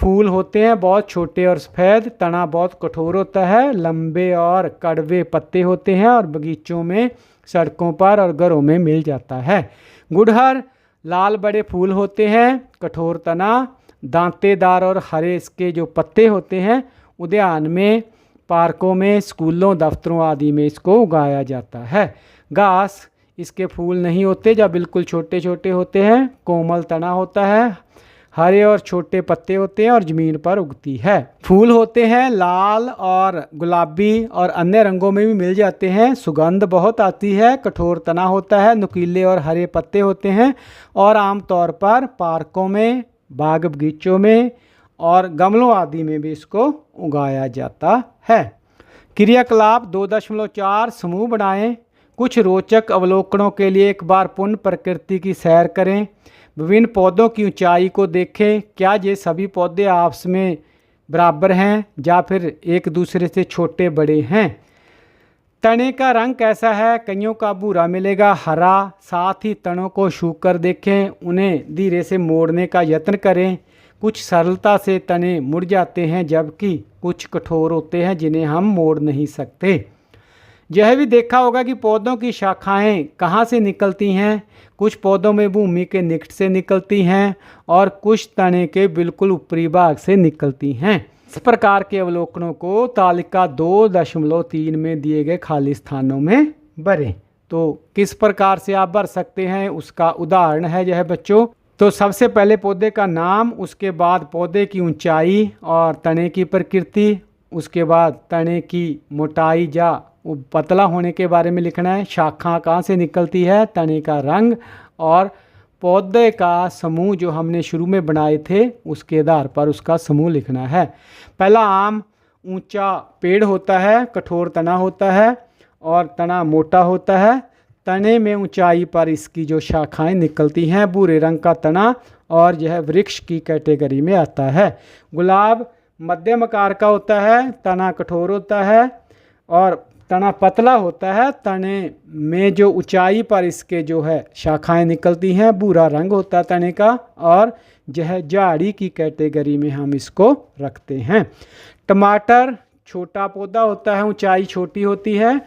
फूल होते हैं बहुत छोटे और सफ़ेद, तना बहुत कठोर होता है, लंबे और कड़वे पत्ते होते हैं और बगीचों में, सड़कों पर और घरों में मिल जाता है। गुड़हल लाल बड़े फूल होते हैं, कठोर तना, दांतेदार और हरे इसके जो पत्ते होते हैं। उद्यान में, पार्कों में, स्कूलों, दफ्तरों आदि में इसको उगाया जाता है। घास इसके फूल नहीं होते, जब बिल्कुल छोटे छोटे होते हैं, कोमल तना होता है, हरे और छोटे पत्ते होते हैं और ज़मीन पर उगती है। फूल होते हैं लाल और गुलाबी और अन्य रंगों में भी मिल जाते हैं। सुगंध बहुत आती है, कठोर तना होता है, नुकीले और हरे पत्ते होते हैं और आमतौर पर पार्कों में, बाग बगीचों में और गमलों आदि में भी इसको उगाया जाता है। क्रियाकलाप 2.4 समूह बनाएं। कुछ रोचक अवलोकनों के लिए एक बार पुनः प्रकृति की सैर करें। विभिन्न पौधों की ऊंचाई को देखें। क्या ये सभी पौधे आपस में बराबर हैं या फिर एक दूसरे से छोटे बड़े हैं? तने का रंग कैसा है? कईयों का भूरा मिलेगा, हरा। साथ ही तनों को छू कर देखें, उन्हें धीरे से मोड़ने का यत्न करें। कुछ सरलता से तने मुड़ जाते हैं जबकि कुछ कठोर होते हैं जिन्हें हम मोड़ नहीं सकते। यह भी देखा होगा कि पौधों की शाखाएं कहाँ से निकलती हैं। कुछ पौधों में भूमि के निकट से निकलती हैं और कुछ तने के बिल्कुल ऊपरी भाग से निकलती हैं। इस प्रकार के अवलोकनों को तालिका 2.3 में दिए गए खाली स्थानों में भरें। तो किस प्रकार से आप भर सकते हैं उसका उदाहरण है यह बच्चों। तो सबसे पहले पौधे का नाम, उसके बाद पौधे की ऊंचाई और तने की प्रकृति, उसके बाद तने की मोटाई या पतला होने के बारे में लिखना है। शाखा कहाँ से निकलती है, तने का रंग और पौधे का समूह जो हमने शुरू में बनाए थे उसके आधार पर उसका समूह लिखना है। पहला आम ऊंचा पेड़ होता है, कठोर तना होता है और तना मोटा होता है। तने में ऊंचाई पर इसकी जो शाखाएं निकलती हैं, भूरे रंग का तना और यह वृक्ष की कैटेगरी में आता है। गुलाब मध्यम आकार का होता है, तना कठोर होता है और तना पतला होता है। तने में जो ऊंचाई पर इसके जो है शाखाएं निकलती हैं, भूरा रंग होता है तने का और यह झाड़ी की कैटेगरी में हम इसको रखते हैं। टमाटर छोटा पौधा होता है, ऊंचाई छोटी होती है,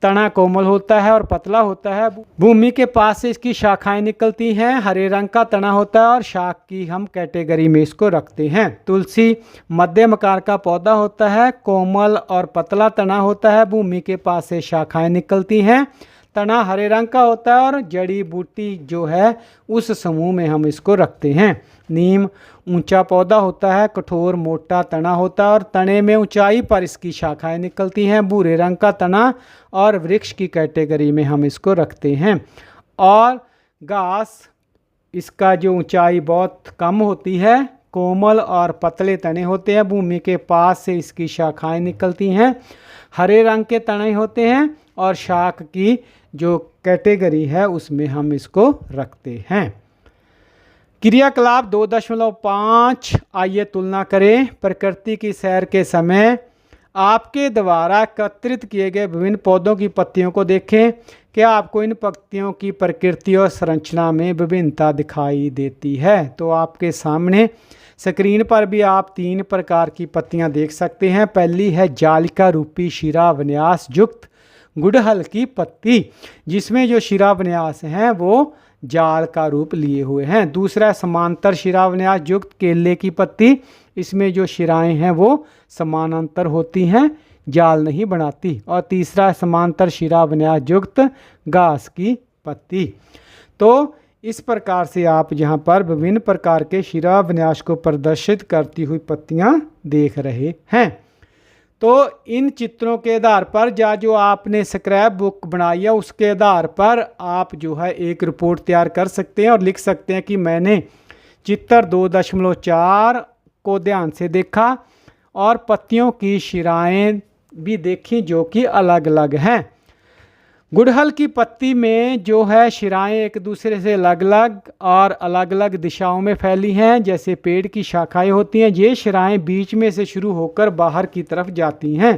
तना कोमल होता है और पतला होता है। भूमि के पास से इसकी शाखाएं निकलती हैं, हरे रंग का तना होता है और शाख की हम कैटेगरी में इसको रखते हैं। तुलसी मध्यम आकार का पौधा होता है, कोमल और पतला तना होता है, भूमि के पास से शाखाएं निकलती हैं, तना हरे रंग का होता है और जड़ी बूटी जो है उस समूह में हम इसको रखते हैं। नीम ऊंचा पौधा होता है, कठोर मोटा तना होता है और तने में ऊंचाई पर इसकी शाखाएं निकलती हैं, भूरे रंग का तना और वृक्ष की कैटेगरी में हम इसको रखते हैं। और घास इसका जो ऊंचाई बहुत कम होती है, कोमल और पतले तने होते हैं, भूमि के पास से इसकी शाखाएं निकलती हैं, हरे रंग के तने होते हैं और शाख की जो कैटेगरी है उसमें हम इसको रखते हैं। क्रियाकलाप 2.5 आइए तुलना करें। प्रकृति की सैर के समय आपके द्वारा एकत्रित किए गए विभिन्न पौधों की पत्तियों को देखें। क्या आपको इन पत्तियों की प्रकृति और संरचना में विभिन्नता दिखाई देती है? तो आपके सामने स्क्रीन पर भी आप 3 प्रकार की पत्तियां देख सकते हैं। पहली है जालिका रूपी शिरा विन्यास युक्त गुड़हल की पत्ती, जिसमें जो शिरा विन्यास हैं वो जाल का रूप लिए हुए हैं। दूसरा समांतर शिरा विन्यास युक्त केले की पत्ती, इसमें जो शिराएं हैं वो समानांतर होती हैं, जाल नहीं बनाती। और तीसरा समांतर शिरा विन्यास युक्त घास की पत्ती। तो इस प्रकार से आप यहाँ पर विभिन्न प्रकार के शिरा विन्यास को प्रदर्शित करती हुई पत्तियाँ देख रहे हैं। तो इन चित्रों के आधार पर या जो आपने स्क्रैप बुक बनाई है उसके आधार पर आप जो है एक रिपोर्ट तैयार कर सकते हैं और लिख सकते हैं कि मैंने चित्र 2.4 को ध्यान से देखा और पत्तियों की शिराएं भी देखी जो कि अलग अलग हैं। गुड़हल की पत्ती में जो है शिराएं एक दूसरे से अलग अलग और अलग अलग दिशाओं में फैली हैं, जैसे पेड़ की शाखाएं होती हैं। ये शिराएं बीच में से शुरू होकर बाहर की तरफ जाती हैं।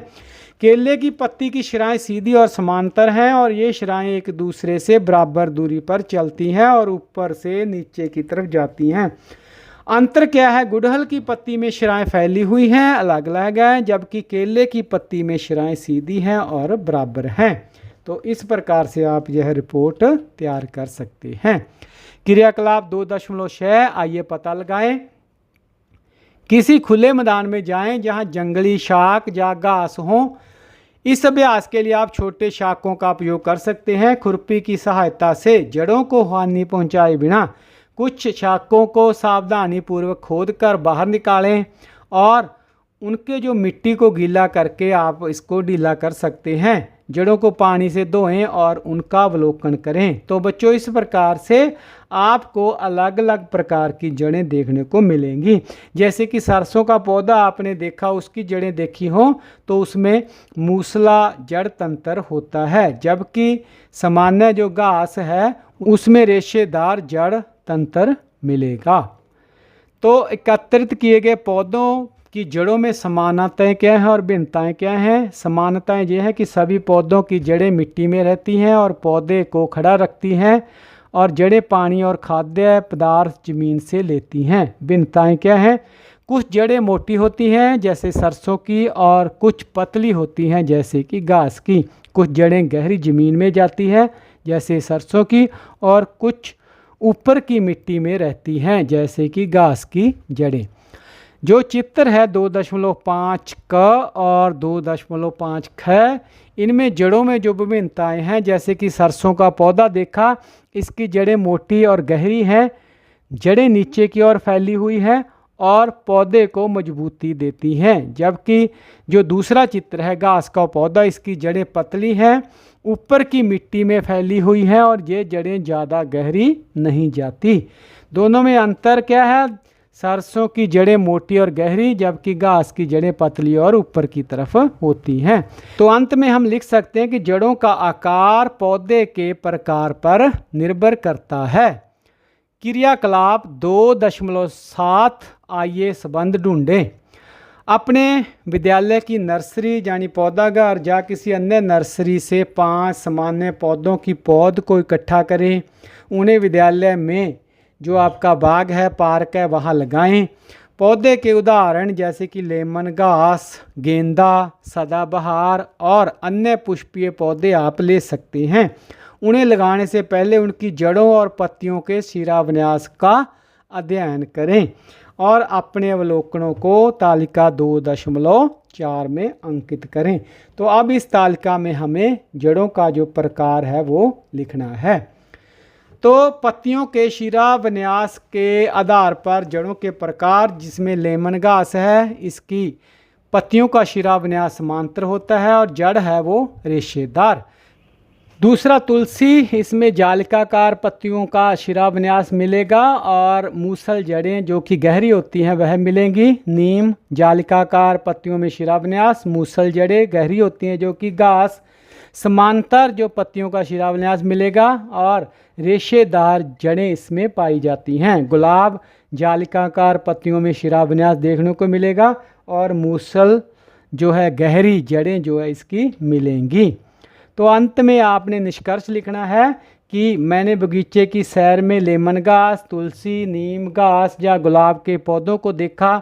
केले की पत्ती की शिराएं सीधी और समांतर हैं और ये शिराएं एक दूसरे से बराबर दूरी पर चलती हैं और ऊपर से नीचे की तरफ जाती हैं। अंतर क्या है? गुड़हल की पत्ती में शिराएं फैली हुई हैं, अलग अलग हैं, जबकि केले की पत्ती में शिराएं सीधी हैं और बराबर हैं। तो इस प्रकार से आप यह रिपोर्ट तैयार कर सकते हैं। क्रियाकलाप 2.6 आइए पता लगाएं। किसी खुले मैदान में जाएं जहां जंगली शाक या घास हो। इस अभ्यास के लिए आप छोटे शाकों का उपयोग कर सकते हैं। खुरपी की सहायता से जड़ों को हानि पहुंचाए बिना कुछ शाकों को सावधानीपूर्वक खोदकर बाहर निकालें और उनके जो मिट्टी को गीला करके आप इसको ढीला कर सकते हैं। जड़ों को पानी से धोएं और उनका अवलोकन करें। तो बच्चों, इस प्रकार से आपको अलग अलग प्रकार की जड़ें देखने को मिलेंगी। जैसे कि सरसों का पौधा आपने देखा, उसकी जड़ें देखी हो तो उसमें मूसला जड़ तंत्र होता है, जबकि सामान्य जो घास है उसमें रेशेदार जड़ तंत्र मिलेगा। तो एकत्रित किए गए पौधों की जड़ों में समानताएं क्या हैं और भिन्नताएं क्या हैं? समानताएं ये हैं कि सभी पौधों की जड़ें मिट्टी में रहती हैं और पौधे को खड़ा रखती हैं, और जड़ें पानी और खाद्य पदार्थ जमीन से लेती हैं। भिन्नताएं क्या हैं? कुछ जड़ें मोटी होती हैं जैसे सरसों की, और कुछ पतली होती हैं जैसे कि घास की। कुछ जड़ें गहरी जमीन में जाती हैं जैसे सरसों की, और कुछ ऊपर की मिट्टी में रहती हैं जैसे कि घास की जड़ें। जो चित्र है 2.5 क और 2.5 ख, इनमें जड़ों में जो विभिन्नताएं हैं, जैसे कि सरसों का पौधा देखा, इसकी जड़ें मोटी और गहरी हैं, जड़ें नीचे की ओर फैली हुई हैं और पौधे को मजबूती देती हैं। जबकि जो दूसरा चित्र है घास का पौधा, इसकी जड़ें पतली हैं, ऊपर की मिट्टी में फैली हुई हैं और ये जड़ें ज़्यादा गहरी नहीं जाती। दोनों में अंतर क्या है? सरसों की जड़ें मोटी और गहरी, जबकि घास की जड़ें पतली और ऊपर की तरफ होती हैं। तो अंत में हम लिख सकते हैं कि जड़ों का आकार पौधे के प्रकार पर निर्भर करता है। क्रियाकलाप 2.7 आइए संबंध ढूंढें। अपने विद्यालय की नर्सरी यानी पौधाघर या किसी अन्य नर्सरी से 5 सामान्य पौधों की पौध को इकट्ठा करें। उन्हें विद्यालय में जो आपका बाग है, पार्क है, वहाँ लगाएं। पौधे के उदाहरण जैसे कि लेमन घास, गेंदा, सदाबहार और अन्य पुष्पीय पौधे आप ले सकते हैं। उन्हें लगाने से पहले उनकी जड़ों और पत्तियों के शिराविन्यास का अध्ययन करें और अपने अवलोकनों को तालिका 2.4 में अंकित करें। तो अब इस तालिका में हमें जड़ों का जो प्रकार है वो लिखना है। तो पत्तियों के शिराविन्यास के आधार पर जड़ों के प्रकार, जिसमें लेमन घास है, इसकी पत्तियों का शिराविन्यास समांतर होता है और जड़ है वो रेशेदार। दूसरा तुलसी, इसमें जालिकाकार पत्तियों का शिराविन्यास मिलेगा और मूसल जड़ें जो कि गहरी होती हैं वह मिलेंगी। नीम, जालिकाकार पत्तियों में शिराविन्यास, मूसल जड़ें गहरी होती हैं जो कि घास, समांतर जो पत्तियों का शिराविन्यास मिलेगा और रेशेदार जड़ें इसमें पाई जाती हैं। गुलाब, जालिकाकार पत्तियों में शिराविन्यास देखने को मिलेगा और मूसल जो है गहरी जड़ें जो है इसकी मिलेंगी। तो अंत में आपने निष्कर्ष लिखना है कि मैंने बगीचे की सैर में लेमन घास, तुलसी, नीम घास या गुलाब के पौधों को देखा।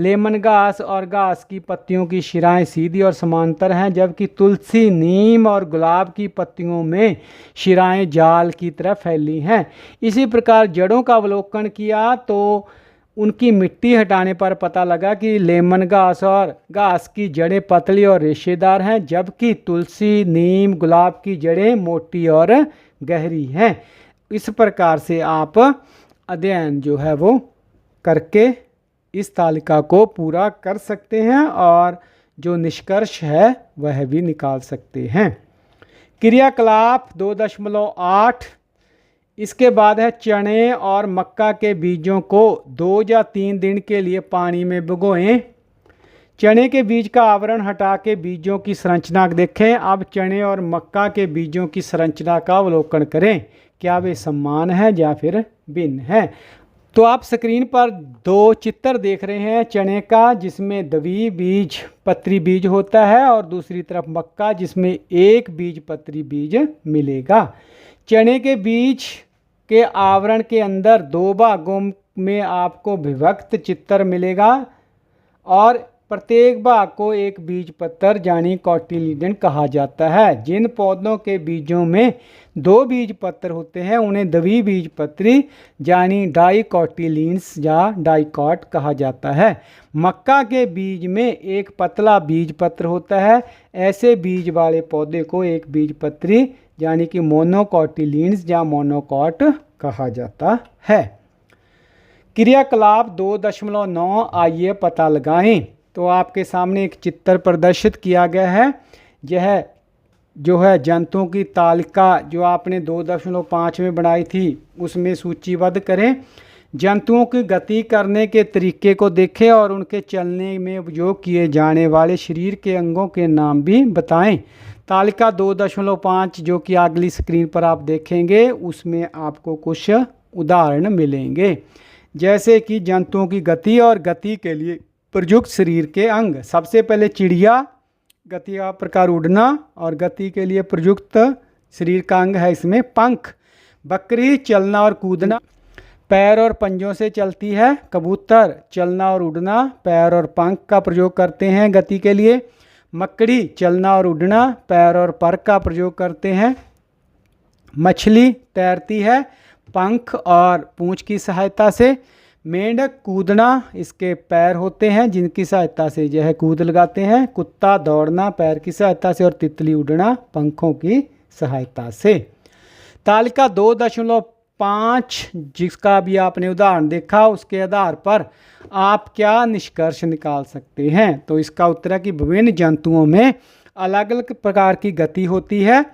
लेमन घास और घास की पत्तियों की शिराएं सीधी और समांतर हैं, जबकि तुलसी, नीम और गुलाब की पत्तियों में शिराएं जाल की तरह फैली हैं। इसी प्रकार जड़ों का अवलोकन किया तो उनकी मिट्टी हटाने पर पता लगा कि लेमन घास और घास की जड़ें पतली और रेशेदार हैं, जबकि तुलसी, नीम, गुलाब की जड़ें मोटी और गहरी हैं। इस प्रकार से आप अध्ययन जो है वो करके इस तालिका को पूरा कर सकते हैं और जो निष्कर्ष है वह भी निकाल सकते हैं। क्रियाकलाप 2.8, इसके बाद है चने और मक्का के बीजों को 2 या 3 दिन के लिए पानी में भिगोएं। चने के बीज का आवरण हटा के बीजों की संरचना देखें। अब चने और मक्का के बीजों की संरचना का अवलोकन करें, क्या वे समान हैं या फिर भिन्न हैं। तो आप स्क्रीन पर 2 चित्र देख रहे हैं, चने का जिसमें द्विबीज पत्री बीज होता है और दूसरी तरफ मक्का जिसमें एक बीज पत्री बीज मिलेगा। चने के बीज के आवरण के अंदर 2 भागों में आपको विभक्त चित्र मिलेगा और प्रत्येक भाग को एक बीज पत्र यानी कॉटिलीडन कहा जाता है। जिन पौधों के बीजों में 2 बीज पत्र होते हैं उन्हें द्विबीजपत्री यानी डाइकोटिलीन्स या डाइकॉट कहा जाता है। मक्का के बीज में एक पतला बीज पत्र होता है। ऐसे बीज वाले पौधे को एक बीजपत्री यानी कि मोनोकोटिलीन्स या मोनोकॉट कहा जाता है। क्रियाकलाप 2.9 आइए पता लगाएं। तो आपके सामने एक चित्र प्रदर्शित किया गया है। यह जो है जंतुओं की तालिका जो आपने 2.5 में बनाई थी उसमें सूचीबद्ध करें। जंतुओं की गति करने के तरीके को देखें और उनके चलने में उपयोग किए जाने वाले शरीर के अंगों के नाम भी बताएं। तालिका 2.5 जो कि अगली स्क्रीन पर आप देखेंगे उसमें आपको कुछ उदाहरण मिलेंगे, जैसे कि जंतुओं की गति और गति के लिए प्रयुक्त शरीर के अंग। सबसे पहले चिड़िया, गति का प्रकार उड़ना और गति के लिए प्रयुक्त शरीर का अंग है इसमें पंख। बकरी चलना और कूदना, पैर और पंजों से चलती है। कबूतर चलना और उड़ना, पैर और पंख का प्रयोग करते हैं गति के लिए। मकड़ी चलना और उड़ना, पैर और पर का प्रयोग करते हैं। मछली तैरती है पंख और पूंछ की सहायता से। मेंढक कूदना, इसके पैर होते हैं जिनकी सहायता से यह कूद लगाते हैं। कुत्ता दौड़ना पैर की सहायता से और तितली उड़ना पंखों की सहायता से। तालिका 2.5 जिसका भी आपने उदाहरण देखा उसके आधार पर आप क्या निष्कर्ष निकाल सकते हैं। तो इसका उत्तर है कि विभिन्न जंतुओं में अलग अलग प्रकार की गति होती है।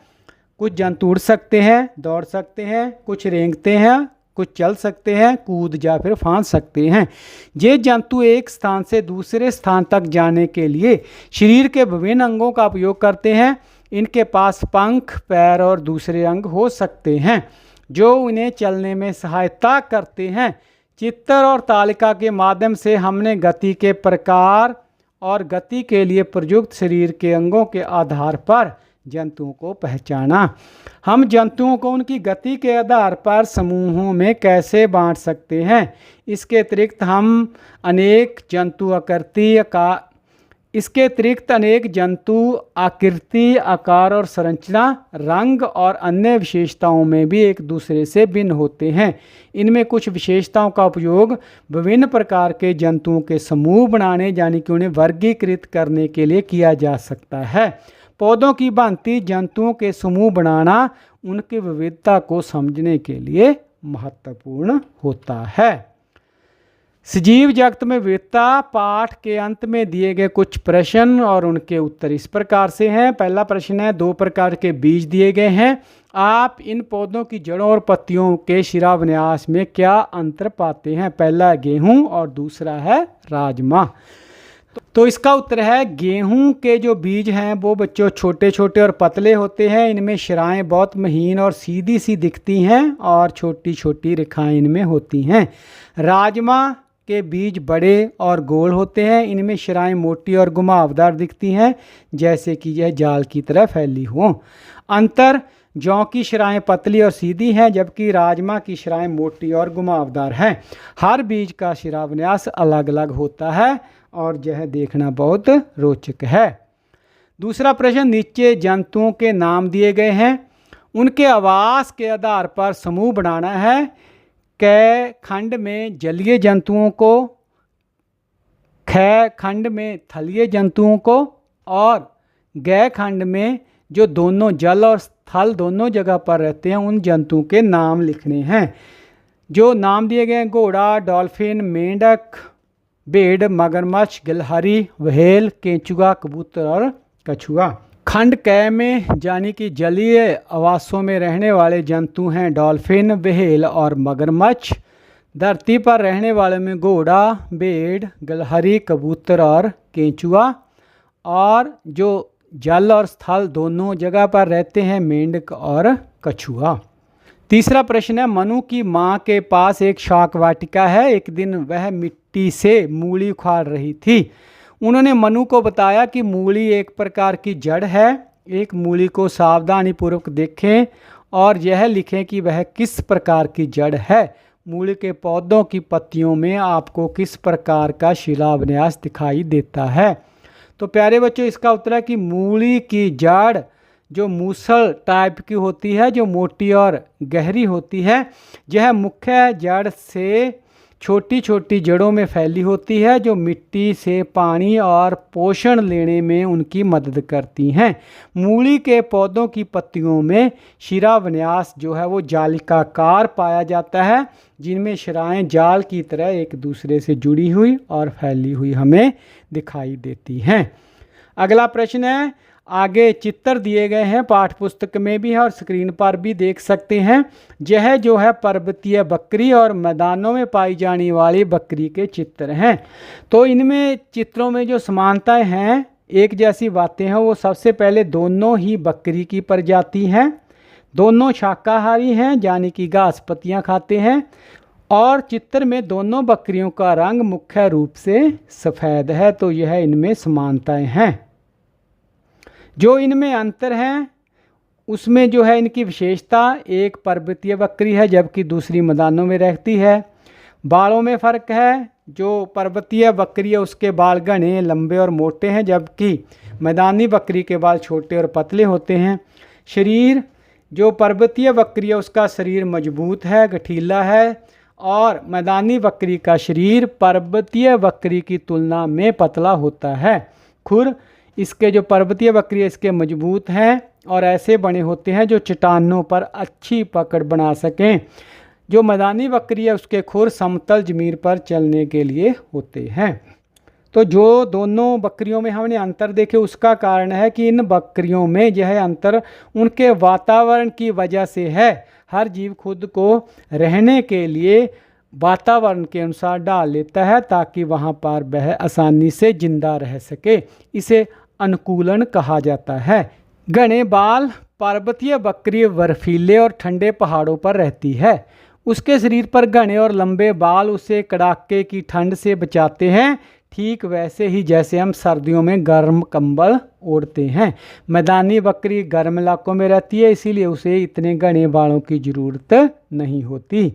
कुछ जंतु उड़ सकते हैं, दौड़ सकते हैं, कुछ रेंगते हैं, कुछ चल सकते हैं, कूद या फिर फांद सकते हैं। ये जंतु एक स्थान से दूसरे स्थान तक जाने के लिए शरीर के विभिन्न अंगों का उपयोग करते हैं। इनके पास पंख, पैर और दूसरे अंग हो सकते हैं जो उन्हें चलने में सहायता करते हैं। चित्र और तालिका के माध्यम से हमने गति के प्रकार और गति के लिए प्रयुक्त शरीर के अंगों के आधार पर जंतुओं को पहचाना। हम जंतुओं को उनकी गति के आधार पर समूहों में कैसे बांट सकते हैं। इसके अतिरिक्त अनेक जंतु आकृति, आकार और संरचना, रंग और अन्य विशेषताओं में भी एक दूसरे से भिन्न होते हैं। इनमें कुछ विशेषताओं का उपयोग विभिन्न प्रकार के जंतुओं के समूह बनाने यानी कि उन्हें वर्गीकृत करने के लिए किया जा सकता है। पौधों की भांति जंतुओं के समूह बनाना उनकी विविधता को समझने के लिए महत्वपूर्ण होता है। सजीव जगत में विविधता पाठ के अंत में दिए गए कुछ प्रश्न और उनके उत्तर इस प्रकार से हैं। पहला प्रश्न है, 2 प्रकार के बीज दिए गए हैं। आप इन पौधों की जड़ों और पत्तियों के शिराविन्यास में क्या अंतर पाते हैं। पहला है गेहूं और दूसरा है राजमा। तो इसका उत्तर है गेहूं के जो बीज हैं वो बच्चों छोटे छोटे और पतले होते हैं। इनमें शिराएं बहुत महीन और सीधी सी दिखती हैं और छोटी छोटी रेखाएं इनमें होती हैं। राजमा के बीज बड़े और गोल होते हैं। इनमें शिराएं मोटी और घुमावदार दिखती हैं जैसे कि यह जाल की तरह फैली हो। अंतर, जौ की शिराएं पतली और सीधी हैं जबकि राजमा की शिराएं मोटी और घुमावदार हैं। हर बीज का शिराविन्यास अलग अलग होता है और यह देखना बहुत रोचक है। दूसरा प्रश्न, नीचे जंतुओं के नाम दिए गए हैं, उनके आवास के आधार पर समूह बनाना है। क खंड में जलीय जंतुओं को, ख खंड में थलीय जंतुओं को और ग खंड में जो दोनों जल और स्थल दोनों जगह पर रहते हैं उन जंतुओं के नाम लिखने हैं। जो नाम दिए गए हैं, घोड़ा, डॉल्फिन, मेंढक, भेड़, मगरमच्छ, गिलहरी, व्हेल, केंचुआ, कबूतर और कछुआ। खंड क में यानी कि जलीय आवासों में रहने वाले जंतु हैं डॉल्फिन, व्हेल और मगरमच्छ। धरती पर रहने वाले में घोड़ा, भेड़, गिलहरी, कबूतर और केंचुआ। और जो जल और स्थल दोनों जगह पर रहते हैं मेंढक और कछुआ। तीसरा प्रश्न है, मनु की माँ के पास एक शाक वाटिका है। एक दिन वह मिट्टी से मूली उखाड़ रही थी। उन्होंने मनु को बताया कि मूली एक प्रकार की जड़ है। एक मूली को सावधानीपूर्वक देखें और यह लिखें कि वह किस प्रकार की जड़ है। मूली के पौधों की पत्तियों में आपको किस प्रकार का शिलान्यास दिखाई देता है? तो प्यारे बच्चों, इसका उत्तर है कि मूली की जड़ जो मूसल टाइप की होती है, जो मोटी और गहरी होती है, यह मुख्य जड़ से छोटी छोटी जड़ों में फैली होती है, जो मिट्टी से पानी और पोषण लेने में उनकी मदद करती हैं। मूली के पौधों की पत्तियों में शिराविन्यास जो है वो जालिकाकार पाया जाता है, जिनमें शिराएं जाल की तरह एक दूसरे से जुड़ी हुई और फैली हुई हमें दिखाई देती हैं। अगला प्रश्न है, आगे चित्र दिए गए हैं, पाठ पुस्तक में भी है और स्क्रीन पर भी देख सकते हैं। यह जो है पर्वतीय बकरी और मैदानों में पाई जाने वाली बकरी के चित्र हैं। तो इनमें चित्रों में जो समानताएं हैं, एक जैसी बातें हैं, वो सबसे पहले दोनों ही बकरी की प्रजाति हैं, दोनों शाकाहारी हैं यानी कि घास पत्तियाँ खाते हैं, और चित्र में दोनों बकरियों का रंग मुख्य रूप से सफ़ेद है। तो यह इनमें समानताएं हैं। जो इनमें अंतर है उसमें जो है इनकी विशेषता, एक पर्वतीय बकरी है जबकि दूसरी मैदानों में रहती है। बालों में फ़र्क है, जो पर्वतीय बकरी है उसके बाल घने लंबे और मोटे हैं, जबकि मैदानी बकरी के बाल छोटे और पतले होते हैं। शरीर, जो पर्वतीय बकरी है उसका शरीर मजबूत है, गठीला है, और मैदानी बकरी का शरीर पर्वतीय बकरी की तुलना में पतला होता है। खुर, इसके जो पर्वतीय बकरी है इसके मजबूत हैं और ऐसे बने होते हैं जो चट्टानों पर अच्छी पकड़ बना सकें। जो मैदानी बकरी है उसके खुर समतल ज़मीन पर चलने के लिए होते हैं। तो जो दोनों बकरियों में हमने अंतर देखे उसका कारण है कि इन बकरियों में यह अंतर उनके वातावरण की वजह से है। हर जीव खुद को रहने के लिए वातावरण के अनुसार डाल लेता है ताकि वहाँ पर वह आसानी से जिंदा रह सके। इसे अनुकूलन कहा जाता है। घने बाल, पर्वतीय बकरी बर्फीले और ठंडे पहाड़ों पर रहती है। उसके शरीर पर घने और लंबे बाल उसे कड़ाके की ठंड से बचाते हैं, ठीक वैसे ही जैसे हम सर्दियों में गर्म कंबल ओढ़ते हैं। मैदानी बकरी गर्म इलाकों में रहती है, इसीलिए उसे इतने घने बालों की ज़रूरत नहीं होती।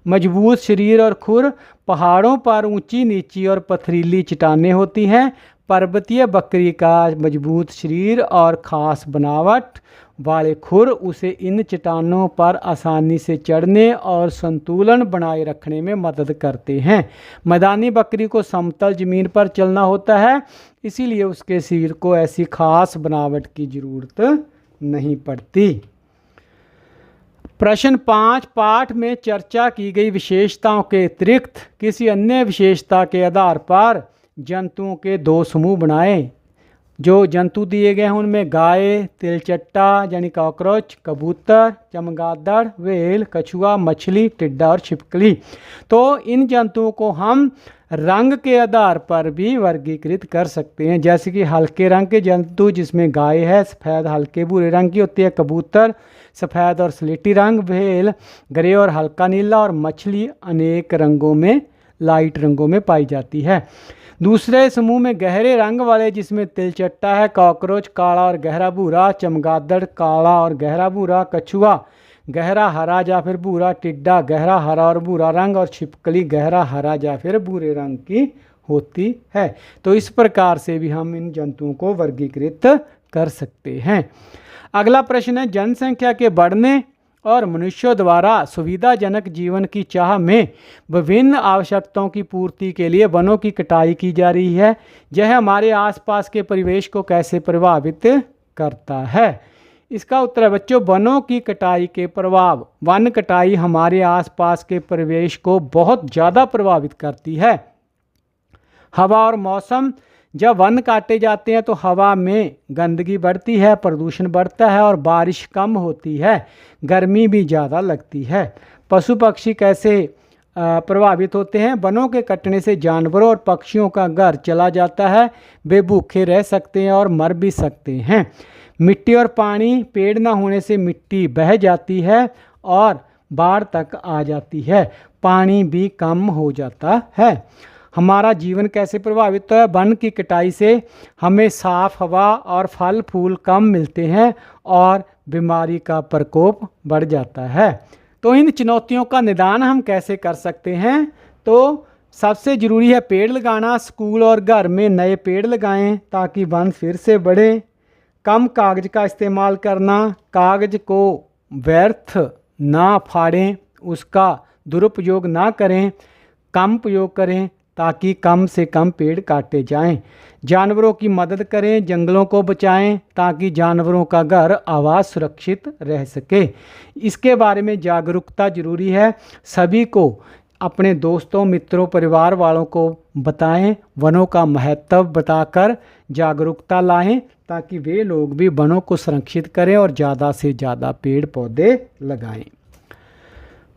मजबूत शरीर और खुर, पहाड़ों पर ऊंची नीची और पथरीली चट्टानें होती हैं। पर्वतीय बकरी का मजबूत शरीर और ख़ास बनावट वाले खुर उसे इन चट्टानों पर आसानी से चढ़ने और संतुलन बनाए रखने में मदद करते हैं। मैदानी बकरी को समतल ज़मीन पर चलना होता है, इसीलिए उसके शरीर को ऐसी खास बनावट की ज़रूरत नहीं पड़ती। प्रश्न 5, पाठ में चर्चा की गई विशेषताओं के अतिरिक्त किसी अन्य विशेषता के आधार पर जंतुओं के 2 समूह बनाएं। जो जंतु दिए गए हैं उनमें गाय, तिलचट्टा यानी कॉकरोच, कबूतर, चमगादड़, व्हेल, कछुआ, मछली, टिड्डा और छिपकली। तो इन जंतुओं को हम रंग के आधार पर भी वर्गीकृत कर सकते हैं, जैसे कि हल्के रंग के जंतु जिसमें गाय है सफ़ेद हल्के भूरे रंग की होती है, कबूतर सफ़ेद और स्लेटी रंग, व्हेल ग्रे और हल्का नीला, और मछली अनेक रंगों में लाइट रंगों में पाई जाती है। दूसरे समूह में गहरे रंग वाले जिसमें तिलचट्टा है, कॉकरोच काला और गहरा भूरा, चमगादड़ काला और गहरा भूरा, कछुआ गहरा हरा या फिर भूरा, टिड्डा गहरा हरा और भूरा रंग, और छिपकली गहरा हरा या फिर भूरे रंग की होती है। तो इस प्रकार से भी हम इन जंतुओं को वर्गीकृत कर सकते हैं। अगला प्रश्न है, जनसंख्या के बढ़ने और मनुष्यों द्वारा सुविधाजनक जीवन की चाह में विभिन्न आवश्यकताओं की पूर्ति के लिए वनों की कटाई की जा रही है। यह हमारे आसपास के परिवेश को कैसे प्रभावित करता है? इसका उत्तर है बच्चों, वनों की कटाई के प्रभाव। वन कटाई हमारे आसपास के परिवेश को बहुत ज़्यादा प्रभावित करती है। हवा और मौसम, जब वन काटे जाते हैं तो हवा में गंदगी बढ़ती है, प्रदूषण बढ़ता है और बारिश कम होती है, गर्मी भी ज़्यादा लगती है। पशु पक्षी कैसे प्रभावित होते हैं? वनों के कटने से जानवरों और पक्षियों का घर चला जाता है, वे भूखे रह सकते हैं और मर भी सकते हैं। मिट्टी और पानी, पेड़ ना होने से मिट्टी बह जाती है और बाढ़ तक आ जाती है, पानी भी कम हो जाता है। हमारा जीवन कैसे प्रभावित होता है? वन की कटाई से हमें साफ हवा और फल फूल कम मिलते हैं और बीमारी का प्रकोप बढ़ जाता है। तो इन चुनौतियों का निदान हम कैसे कर सकते हैं? तो सबसे ज़रूरी है पेड़ लगाना। स्कूल और घर में नए पेड़ लगाएं ताकि वन फिर से बढ़े। कम कागज़ का इस्तेमाल करना, कागज़ को व्यर्थ ना फाड़ें, उसका दुरुपयोग ना करें, कम प्रयोग करें ताकि कम से कम पेड़ काटे जाएं। जानवरों की मदद करें, जंगलों को बचाएं ताकि जानवरों का घर आवास सुरक्षित रह सके। इसके बारे में जागरूकता ज़रूरी है। सभी को अपने दोस्तों, मित्रों, परिवार वालों को बताएं, वनों का महत्व बताकर जागरूकता लाएं ताकि वे लोग भी वनों को संरक्षित करें और ज़्यादा से ज़्यादा पेड़ पौधे लगाएं।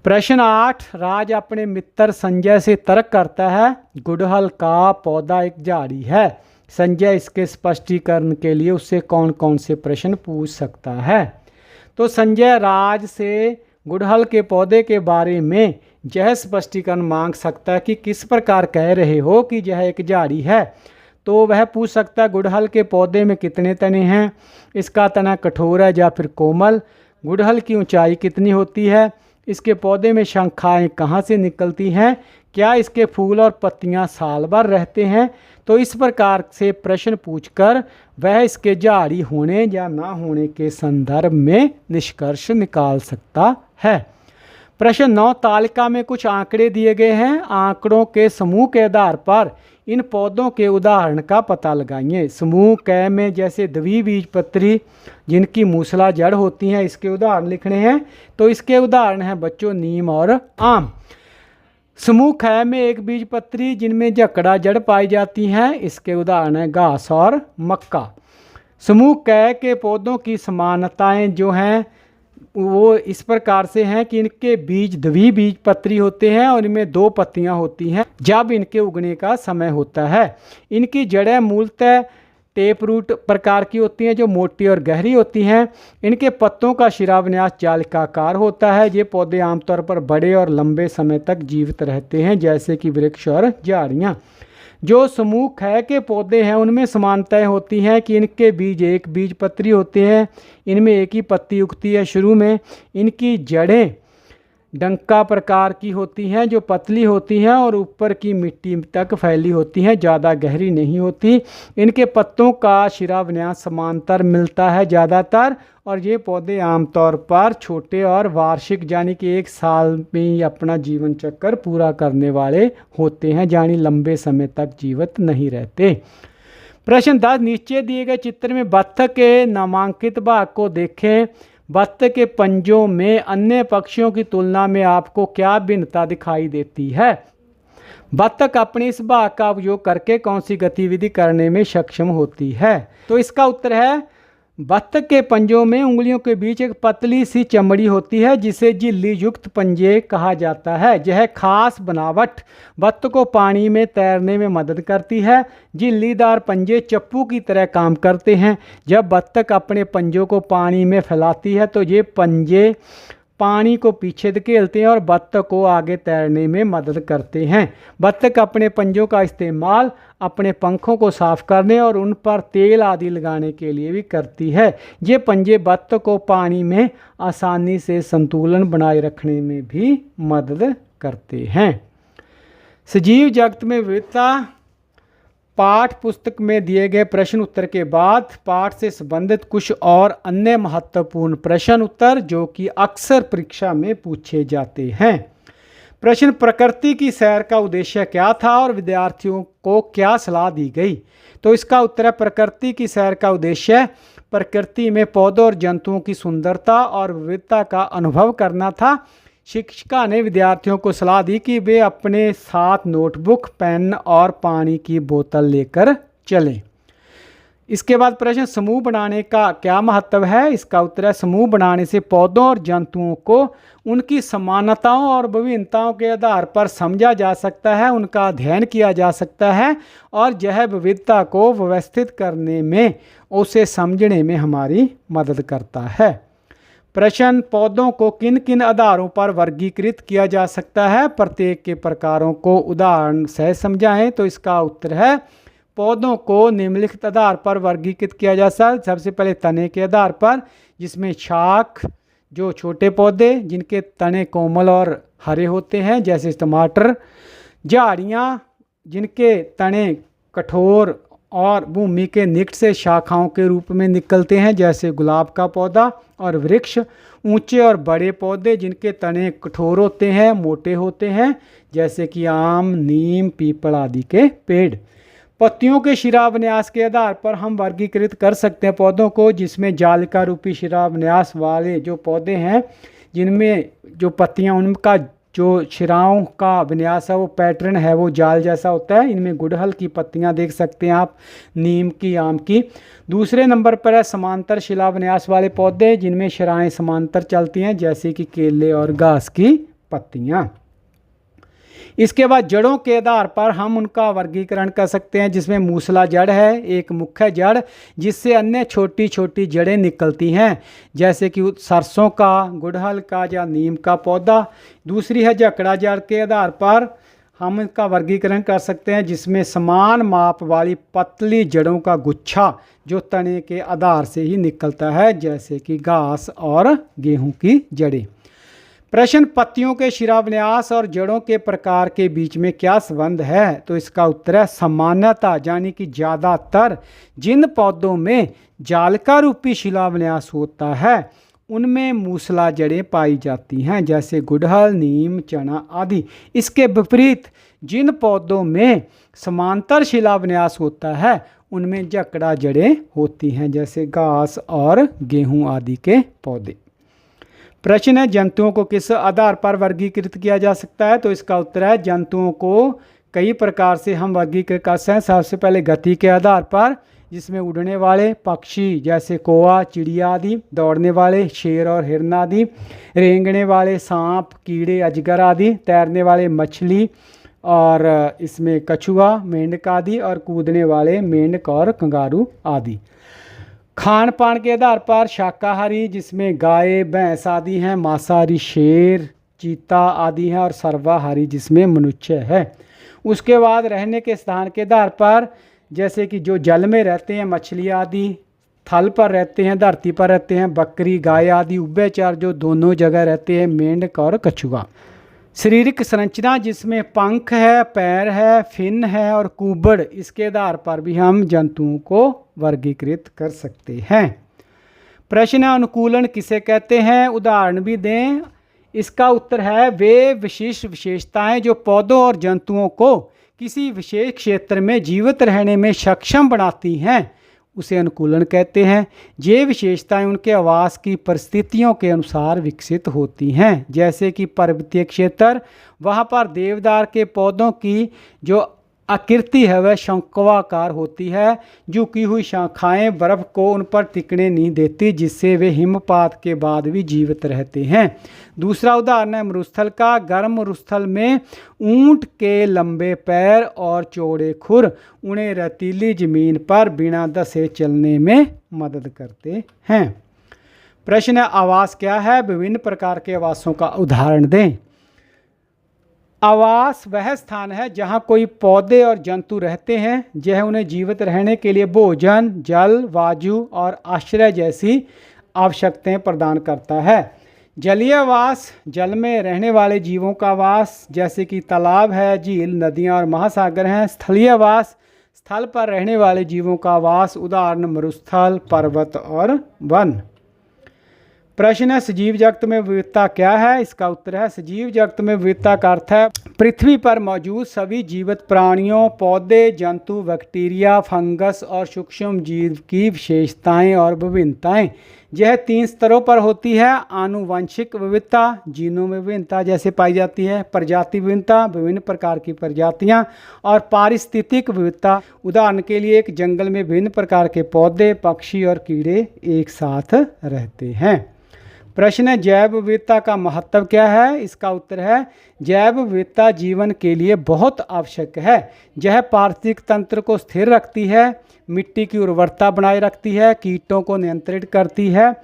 प्रश्न 8, राज अपने मित्र संजय से तर्क करता है, गुड़हल का पौधा एक झाड़ी है। संजय इसके स्पष्टीकरण के लिए उससे कौन कौन से प्रश्न पूछ सकता है? तो संजय राज से गुड़हल के पौधे के बारे में यह स्पष्टीकरण मांग सकता है कि किस प्रकार कह रहे हो कि यह एक झाड़ी है। तो वह पूछ सकता है, गुड़हल के पौधे में कितने तने हैं? इसका तना कठोर है या फिर कोमल? गुड़हल की ऊंचाई कितनी होती है? इसके पौधे में शाखाएं कहाँ से निकलती हैं? क्या इसके फूल और पत्तियां साल भर रहते हैं? तो इस प्रकार से प्रश्न पूछकर वह इसके झाड़ी होने या ना होने के संदर्भ में निष्कर्ष निकाल सकता है। प्रश्न 9, तालिका में कुछ आंकड़े दिए गए हैं। आंकड़ों के समूह के आधार पर इन पौधों के उदाहरण का पता लगाइए। समूह क में जैसे द्विबीजपत्री जिनकी मूसला जड़ होती हैं, इसके उदाहरण लिखने हैं। तो इसके उदाहरण हैं बच्चों नीम और आम। समूह ख में एक बीजपत्री जिनमें जकड़ा जड़ पाई जाती हैं, इसके उदाहरण हैं घास और मक्का। समूह क के पौधों की समानताएं जो हैं वो इस प्रकार से हैं कि इनके बीज द्विबीजपत्री होते हैं और इनमें 2 पत्तियां होती हैं जब इनके उगने का समय होता है। इनकी जड़ें मूलतः टेप रूट प्रकार की होती हैं जो मोटी और गहरी होती हैं। इनके पत्तों का शिराविन्यास जालिकाकार होता है। ये पौधे आमतौर पर बड़े और लंबे समय तक जीवित रहते हैं जैसे कि वृक्ष और झाड़ियाँ। जो समूह ख के पौधे हैं उनमें समानताएं होती हैं कि इनके बीज एक बीजपत्री होते हैं, इनमें एक ही पत्ती उगती है शुरू में। इनकी जड़ें डंका प्रकार की होती हैं जो पतली होती हैं और ऊपर की मिट्टी तक फैली होती हैं, ज़्यादा गहरी नहीं होती। इनके पत्तों का शिराविन्यास समांतर मिलता है ज़्यादातर और ये पौधे आमतौर पर छोटे और वार्षिक यानी कि 1 साल में ही अपना जीवन चक्र पूरा करने वाले होते हैं, यानी लंबे समय तक जीवित नहीं रहते। प्रश्न 10, नीचे दिए गए चित्र में बत्तख के नामांकित भाग को देखें। बत्तख के पंजों में अन्य पक्षियों की तुलना में आपको क्या भिन्नता दिखाई देती है? बत्तख अपने इस भाग का उपयोग करके कौन सी गतिविधि करने में सक्षम होती है? तो इसका उत्तर है बत्तख के पंजों में उंगलियों के बीच एक पतली सी चमड़ी होती है जिसे झिल्ली युक्त पंजे कहा जाता है। यह खास बनावट बत्तख को पानी में तैरने में मदद करती है। झिल्लीदार पंजे चप्पू की तरह काम करते हैं। जब बत्तख अपने पंजों को पानी में फैलाती है तो ये पंजे पानी को पीछे धकेलते हैं और बत्तख को आगे तैरने में मदद करते हैं। बत्तख अपने पंजों का इस्तेमाल अपने पंखों को साफ करने और उन पर तेल आदि लगाने के लिए भी करती है। ये पंजे बत्तख को पानी में आसानी से संतुलन बनाए रखने में भी मदद करते हैं। सजीव जगत में विविधता पाठ पुस्तक में दिए गए प्रश्न उत्तर के बाद पाठ से संबंधित कुछ और अन्य महत्वपूर्ण प्रश्न उत्तर जो कि अक्सर परीक्षा में पूछे जाते हैं। प्रश्न, प्रकृति की सैर का उद्देश्य क्या था और विद्यार्थियों को क्या सलाह दी गई? तो इसका उत्तर है प्रकृति की सैर का उद्देश्य प्रकृति में पौधों और जंतुओं की सुंदरता और विविधता का अनुभव करना था। शिक्षिका ने विद्यार्थियों को सलाह दी कि वे अपने साथ नोटबुक, पेन और पानी की बोतल लेकर चलें। इसके बाद प्रश्न, समूह बनाने का क्या महत्व है? इसका उत्तर है समूह बनाने से पौधों और जंतुओं को उनकी समानताओं और विभिन्नताओं के आधार पर समझा जा सकता है, उनका अध्ययन किया जा सकता है और यह विविधता को व्यवस्थित करने में, उसे समझने में हमारी मदद करता है। प्रश्न, पौधों को किन किन आधारों पर वर्गीकृत किया जा सकता है? प्रत्येक के प्रकारों को उदाहरण से समझाएं। तो इसका उत्तर है पौधों को निम्नलिखित आधार पर वर्गीकृत किया जा सकता है। सबसे पहले तने के आधार पर जिसमें शाख, जो छोटे पौधे जिनके तने कोमल और हरे होते हैं जैसे टमाटर, झाड़ियाँ जिनके तने कठोर और भूमि के निकट से शाखाओं के रूप में निकलते हैं जैसे गुलाब का पौधा, और वृक्ष ऊंचे और बड़े पौधे जिनके तने कठोर होते हैं, मोटे होते हैं जैसे कि आम, नीम, पीपल आदि के पेड़। पत्तियों के शिराविन्यास के आधार पर हम वर्गीकृत कर सकते हैं पौधों को, जिसमें जालिका रूपी शिराविन्यास वाले जो पौधे हैं जिनमें जो पत्तियां उनका जो शिराओं का विन्यास है वो पैटर्न है वो जाल जैसा होता है। इनमें गुड़हल की पत्तियां देख सकते हैं आप, नीम की, आम की। दूसरे नंबर पर है समांतर शिलाविन्यास वाले पौधे जिनमें शिराएं समांतर चलती हैं जैसे कि केले और घास की पत्तियां। इसके बाद जड़ों के आधार पर हम उनका वर्गीकरण कर सकते हैं जिसमें मूसला जड़ है, एक मुख्य जड़ जिससे अन्य छोटी छोटी जड़ें निकलती हैं जैसे कि सरसों का, गुड़हल का या नीम का पौधा। दूसरी है जकड़ा जड़ के आधार पर हम इनका वर्गीकरण कर सकते हैं जिसमें समान माप वाली पतली जड़ों का गुच्छा जो तने के आधार से ही निकलता है जैसे कि घास और गेहूं की जड़ें। प्रश्न, पत्तियों के शिराविन्यास और जड़ों के प्रकार के बीच में क्या संबंध है? तो इसका उत्तर है सामान्यतः, यानी कि ज़्यादातर जिन पौधों में जालिका रूपी शिलाविन्यास होता है उनमें मूसला जड़ें पाई जाती हैं जैसे गुड़हल, नीम, चना आदि। इसके विपरीत जिन पौधों में समांतर शिलाविन्यास होता है उनमें जकड़ा जड़ें होती हैं जैसे घास और गेहूं आदि के पौधे। प्रश्न है, जंतुओं को किस आधार पर वर्गीकृत किया जा सकता है? तो इसका उत्तर है जंतुओं को कई प्रकार से हम वर्गीकृत कर सकते हैं। सबसे पहले गति के आधार पर जिसमें उड़ने वाले पक्षी जैसे कौवा, चिड़िया आदि, दौड़ने वाले शेर और हिरन आदि, रेंगने वाले सांप, कीड़े, अजगर आदि, तैरने वाले मछली और इसमें कछुआ, मेंढक आदि, और कूदने वाले मेंढक और कंगारू आदि। खान पान के आधार पर शाकाहारी जिसमें गाय, भैंस आदि हैं, मांसाहारी शेर, चीता आदि हैं, और सर्वाहारी जिसमें मनुष्य है। उसके बाद रहने के स्थान के आधार पर जैसे कि जो जल में रहते हैं मछली आदि, थल पर रहते हैं, धरती पर रहते हैं बकरी, गाय आदि, उभयचर जो दोनों जगह रहते हैं मेंढक और कछुआ। शारीरिक संरचना जिसमें पंख है, पैर है, फिन है और कुबड़, इसके आधार पर भी हम जंतुओं को वर्गीकृत कर सकते हैं। प्रश्न, अनुकूलन किसे कहते हैं? उदाहरण भी दें। इसका उत्तर है वे विशिष्ट विशेषताएं जो पौधों और जंतुओं को किसी विशेष क्षेत्र में जीवित रहने में सक्षम बनाती हैं उसे अनुकूलन कहते हैं। ये विशेषताएं उनके आवास की परिस्थितियों के अनुसार विकसित होती हैं जैसे कि पर्वतीय क्षेत्र, वहाँ पर देवदार के पौधों की जो आकृति है वह शंक्वाकार होती है, झुकी हुई शाखाएं बर्फ को उन पर टिकने नहीं देती जिससे वे हिमपात के बाद भी जीवित रहते हैं। दूसरा उदाहरण है मरुस्थल का। गर्म मरुस्थल में ऊंट के लंबे पैर और चौड़े खुर उन्हें रेतीली जमीन पर बिना धंसे चलने में मदद करते हैं। प्रश्न है, आवास क्या है? विभिन्न प्रकार के आवासों का उदाहरण दें। आवास वह स्थान है जहाँ कोई पौधे और जंतु रहते हैं। यह उन्हें जीवित रहने के लिए भोजन, जल, वायु और आश्रय जैसी आवश्यकताएं प्रदान करता है। जलीय आवास, जल में रहने वाले जीवों का आवास जैसे कि तालाब है, झील, नदियाँ और महासागर हैं। स्थलीय आवास, स्थल पर रहने वाले जीवों का आवास, उदाहरण मरुस्थल, पर्वत और वन। प्रश्न है, सजीव जगत में विविधता क्या है? इसका उत्तर है सजीव जगत में विविधता का अर्थ है पृथ्वी पर मौजूद सभी जीवित प्राणियों, पौधे, जंतु, बैक्टीरिया, फंगस और सूक्ष्म जीव की विशेषताएं और विभिन्नताएं। यह 3 स्तरों पर होती है। आनुवंशिक विविधता, जीनों में विभिन्नता जैसे पाई जाती है, प्रजाति विभिन्नता, विभिन्न प्रकार की प्रजातियां, और पारिस्थितिक विविधता। उदाहरण के लिए एक जंगल में विभिन्न प्रकार के पौधे, पक्षी और कीड़े एक साथ रहते हैं। प्रश्न है, जैव विविधता का महत्व क्या है? इसका उत्तर है जैव विविधता जीवन के लिए बहुत आवश्यक है। यह पारिस्थितिक तंत्र को स्थिर रखती है, मिट्टी की उर्वरता बनाए रखती है, कीटों को नियंत्रित करती है,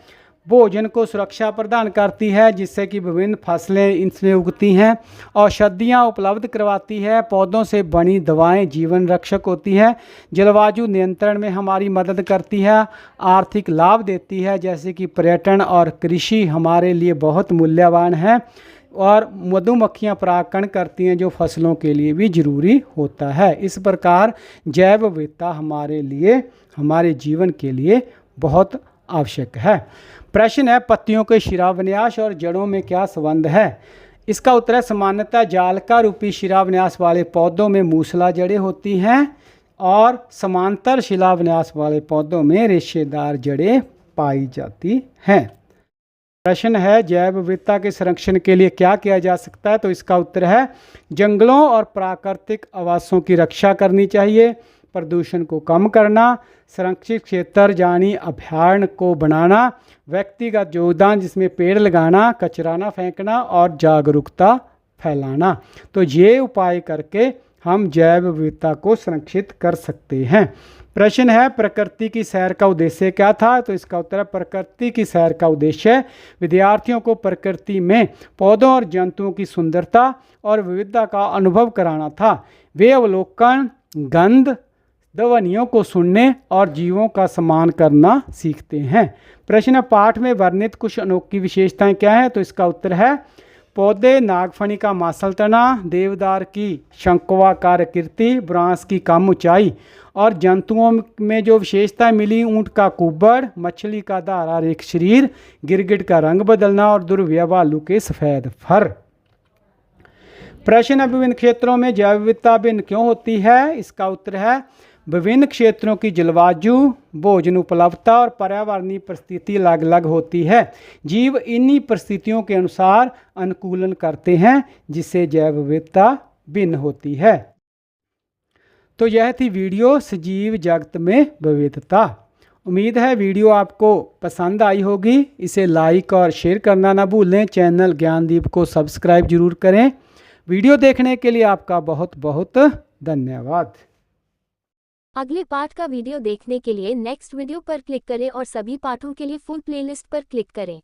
भोजन को सुरक्षा प्रदान करती है जिससे कि विभिन्न फसलें इनसे उगती हैं। औषधियाँ उपलब्ध करवाती है। पौधों से बनी दवाएं जीवन रक्षक होती है। जलवायु नियंत्रण में हमारी मदद करती है। आर्थिक लाभ देती है जैसे कि पर्यटन और कृषि हमारे लिए बहुत मूल्यवान है। और मधुमक्खियाँ परागण करती हैं जो फसलों के लिए भी ज़रूरी होता है। इस प्रकार जैव विविधता हमारे लिए, हमारे जीवन के लिए बहुत आवश्यक है। प्रश्न है, पत्तियों के शिराविन्यास और जड़ों में क्या संबंध है? इसका उत्तर है, सामान्यतः जालका रूपी शिराविन्यास वाले पौधों में मूसला जड़ें होती हैं और समांतर शिलाविन्यास वाले पौधों में रेशेदार जड़ें पाई जाती हैं। प्रश्न है, जैव विविधता के संरक्षण के लिए क्या किया जा सकता है? तो इसका उत्तर है, जंगलों और प्राकृतिक आवासों की रक्षा करनी चाहिए, प्रदूषण को कम करना, संरक्षित क्षेत्र यानी अभयारण्य को बनाना, व्यक्तिगत योगदान जिसमें पेड़ लगाना, कचरा ना फेंकना और जागरूकता फैलाना। तो ये उपाय करके हम जैव विविधता को संरक्षित कर सकते हैं। प्रश्न है, प्रकृति की सैर का उद्देश्य क्या था? तो इसका उत्तर है, प्रकृति की सैर का उद्देश्य विद्यार्थियों को प्रकृति में पौधों और जंतुओं की सुंदरता और विविधता का अनुभव कराना था। वे अवलोकन, गंध, ध्वनियों को सुनने और जीवों का सम्मान करना सीखते हैं। प्रश्न, पाठ में वर्णित कुछ अनोखी विशेषताएं क्या हैं? तो इसका उत्तर है, पौधे नागफनी का मासल तना, देवदार की शंक्वाकार आकृति, बांस की कम ऊंचाई और जंतुओं में जो विशेषताएं मिली, ऊंट का कुब्बड़, मछली का धारारेख शरीर, गिरगिट का रंग बदलना और दुर्व्यय भालू के सफ़ेद फर। प्रश्न, विभिन्न क्षेत्रों में जैव विविधता भिन्न क्यों होती है? इसका उत्तर है, विभिन्न क्षेत्रों की जलवायु, भोजन उपलब्धता और पर्यावरणीय परिस्थिति अलग अलग होती है। जीव इन्हीं परिस्थितियों के अनुसार अनुकूलन करते हैं जिससे जैव विविधता भिन्न होती है। तो यह थी वीडियो सजीव जगत में विविधता। उम्मीद है वीडियो आपको पसंद आई होगी। इसे लाइक और शेयर करना ना भूलें। चैनल ज्ञानदीप को सब्सक्राइब जरूर करें। वीडियो देखने के लिए आपका बहुत बहुत धन्यवाद। अगले पाठ का वीडियो देखने के लिए नेक्स्ट वीडियो पर क्लिक करें और सभी पाठों के लिए फुल प्लेलिस्ट पर क्लिक करें।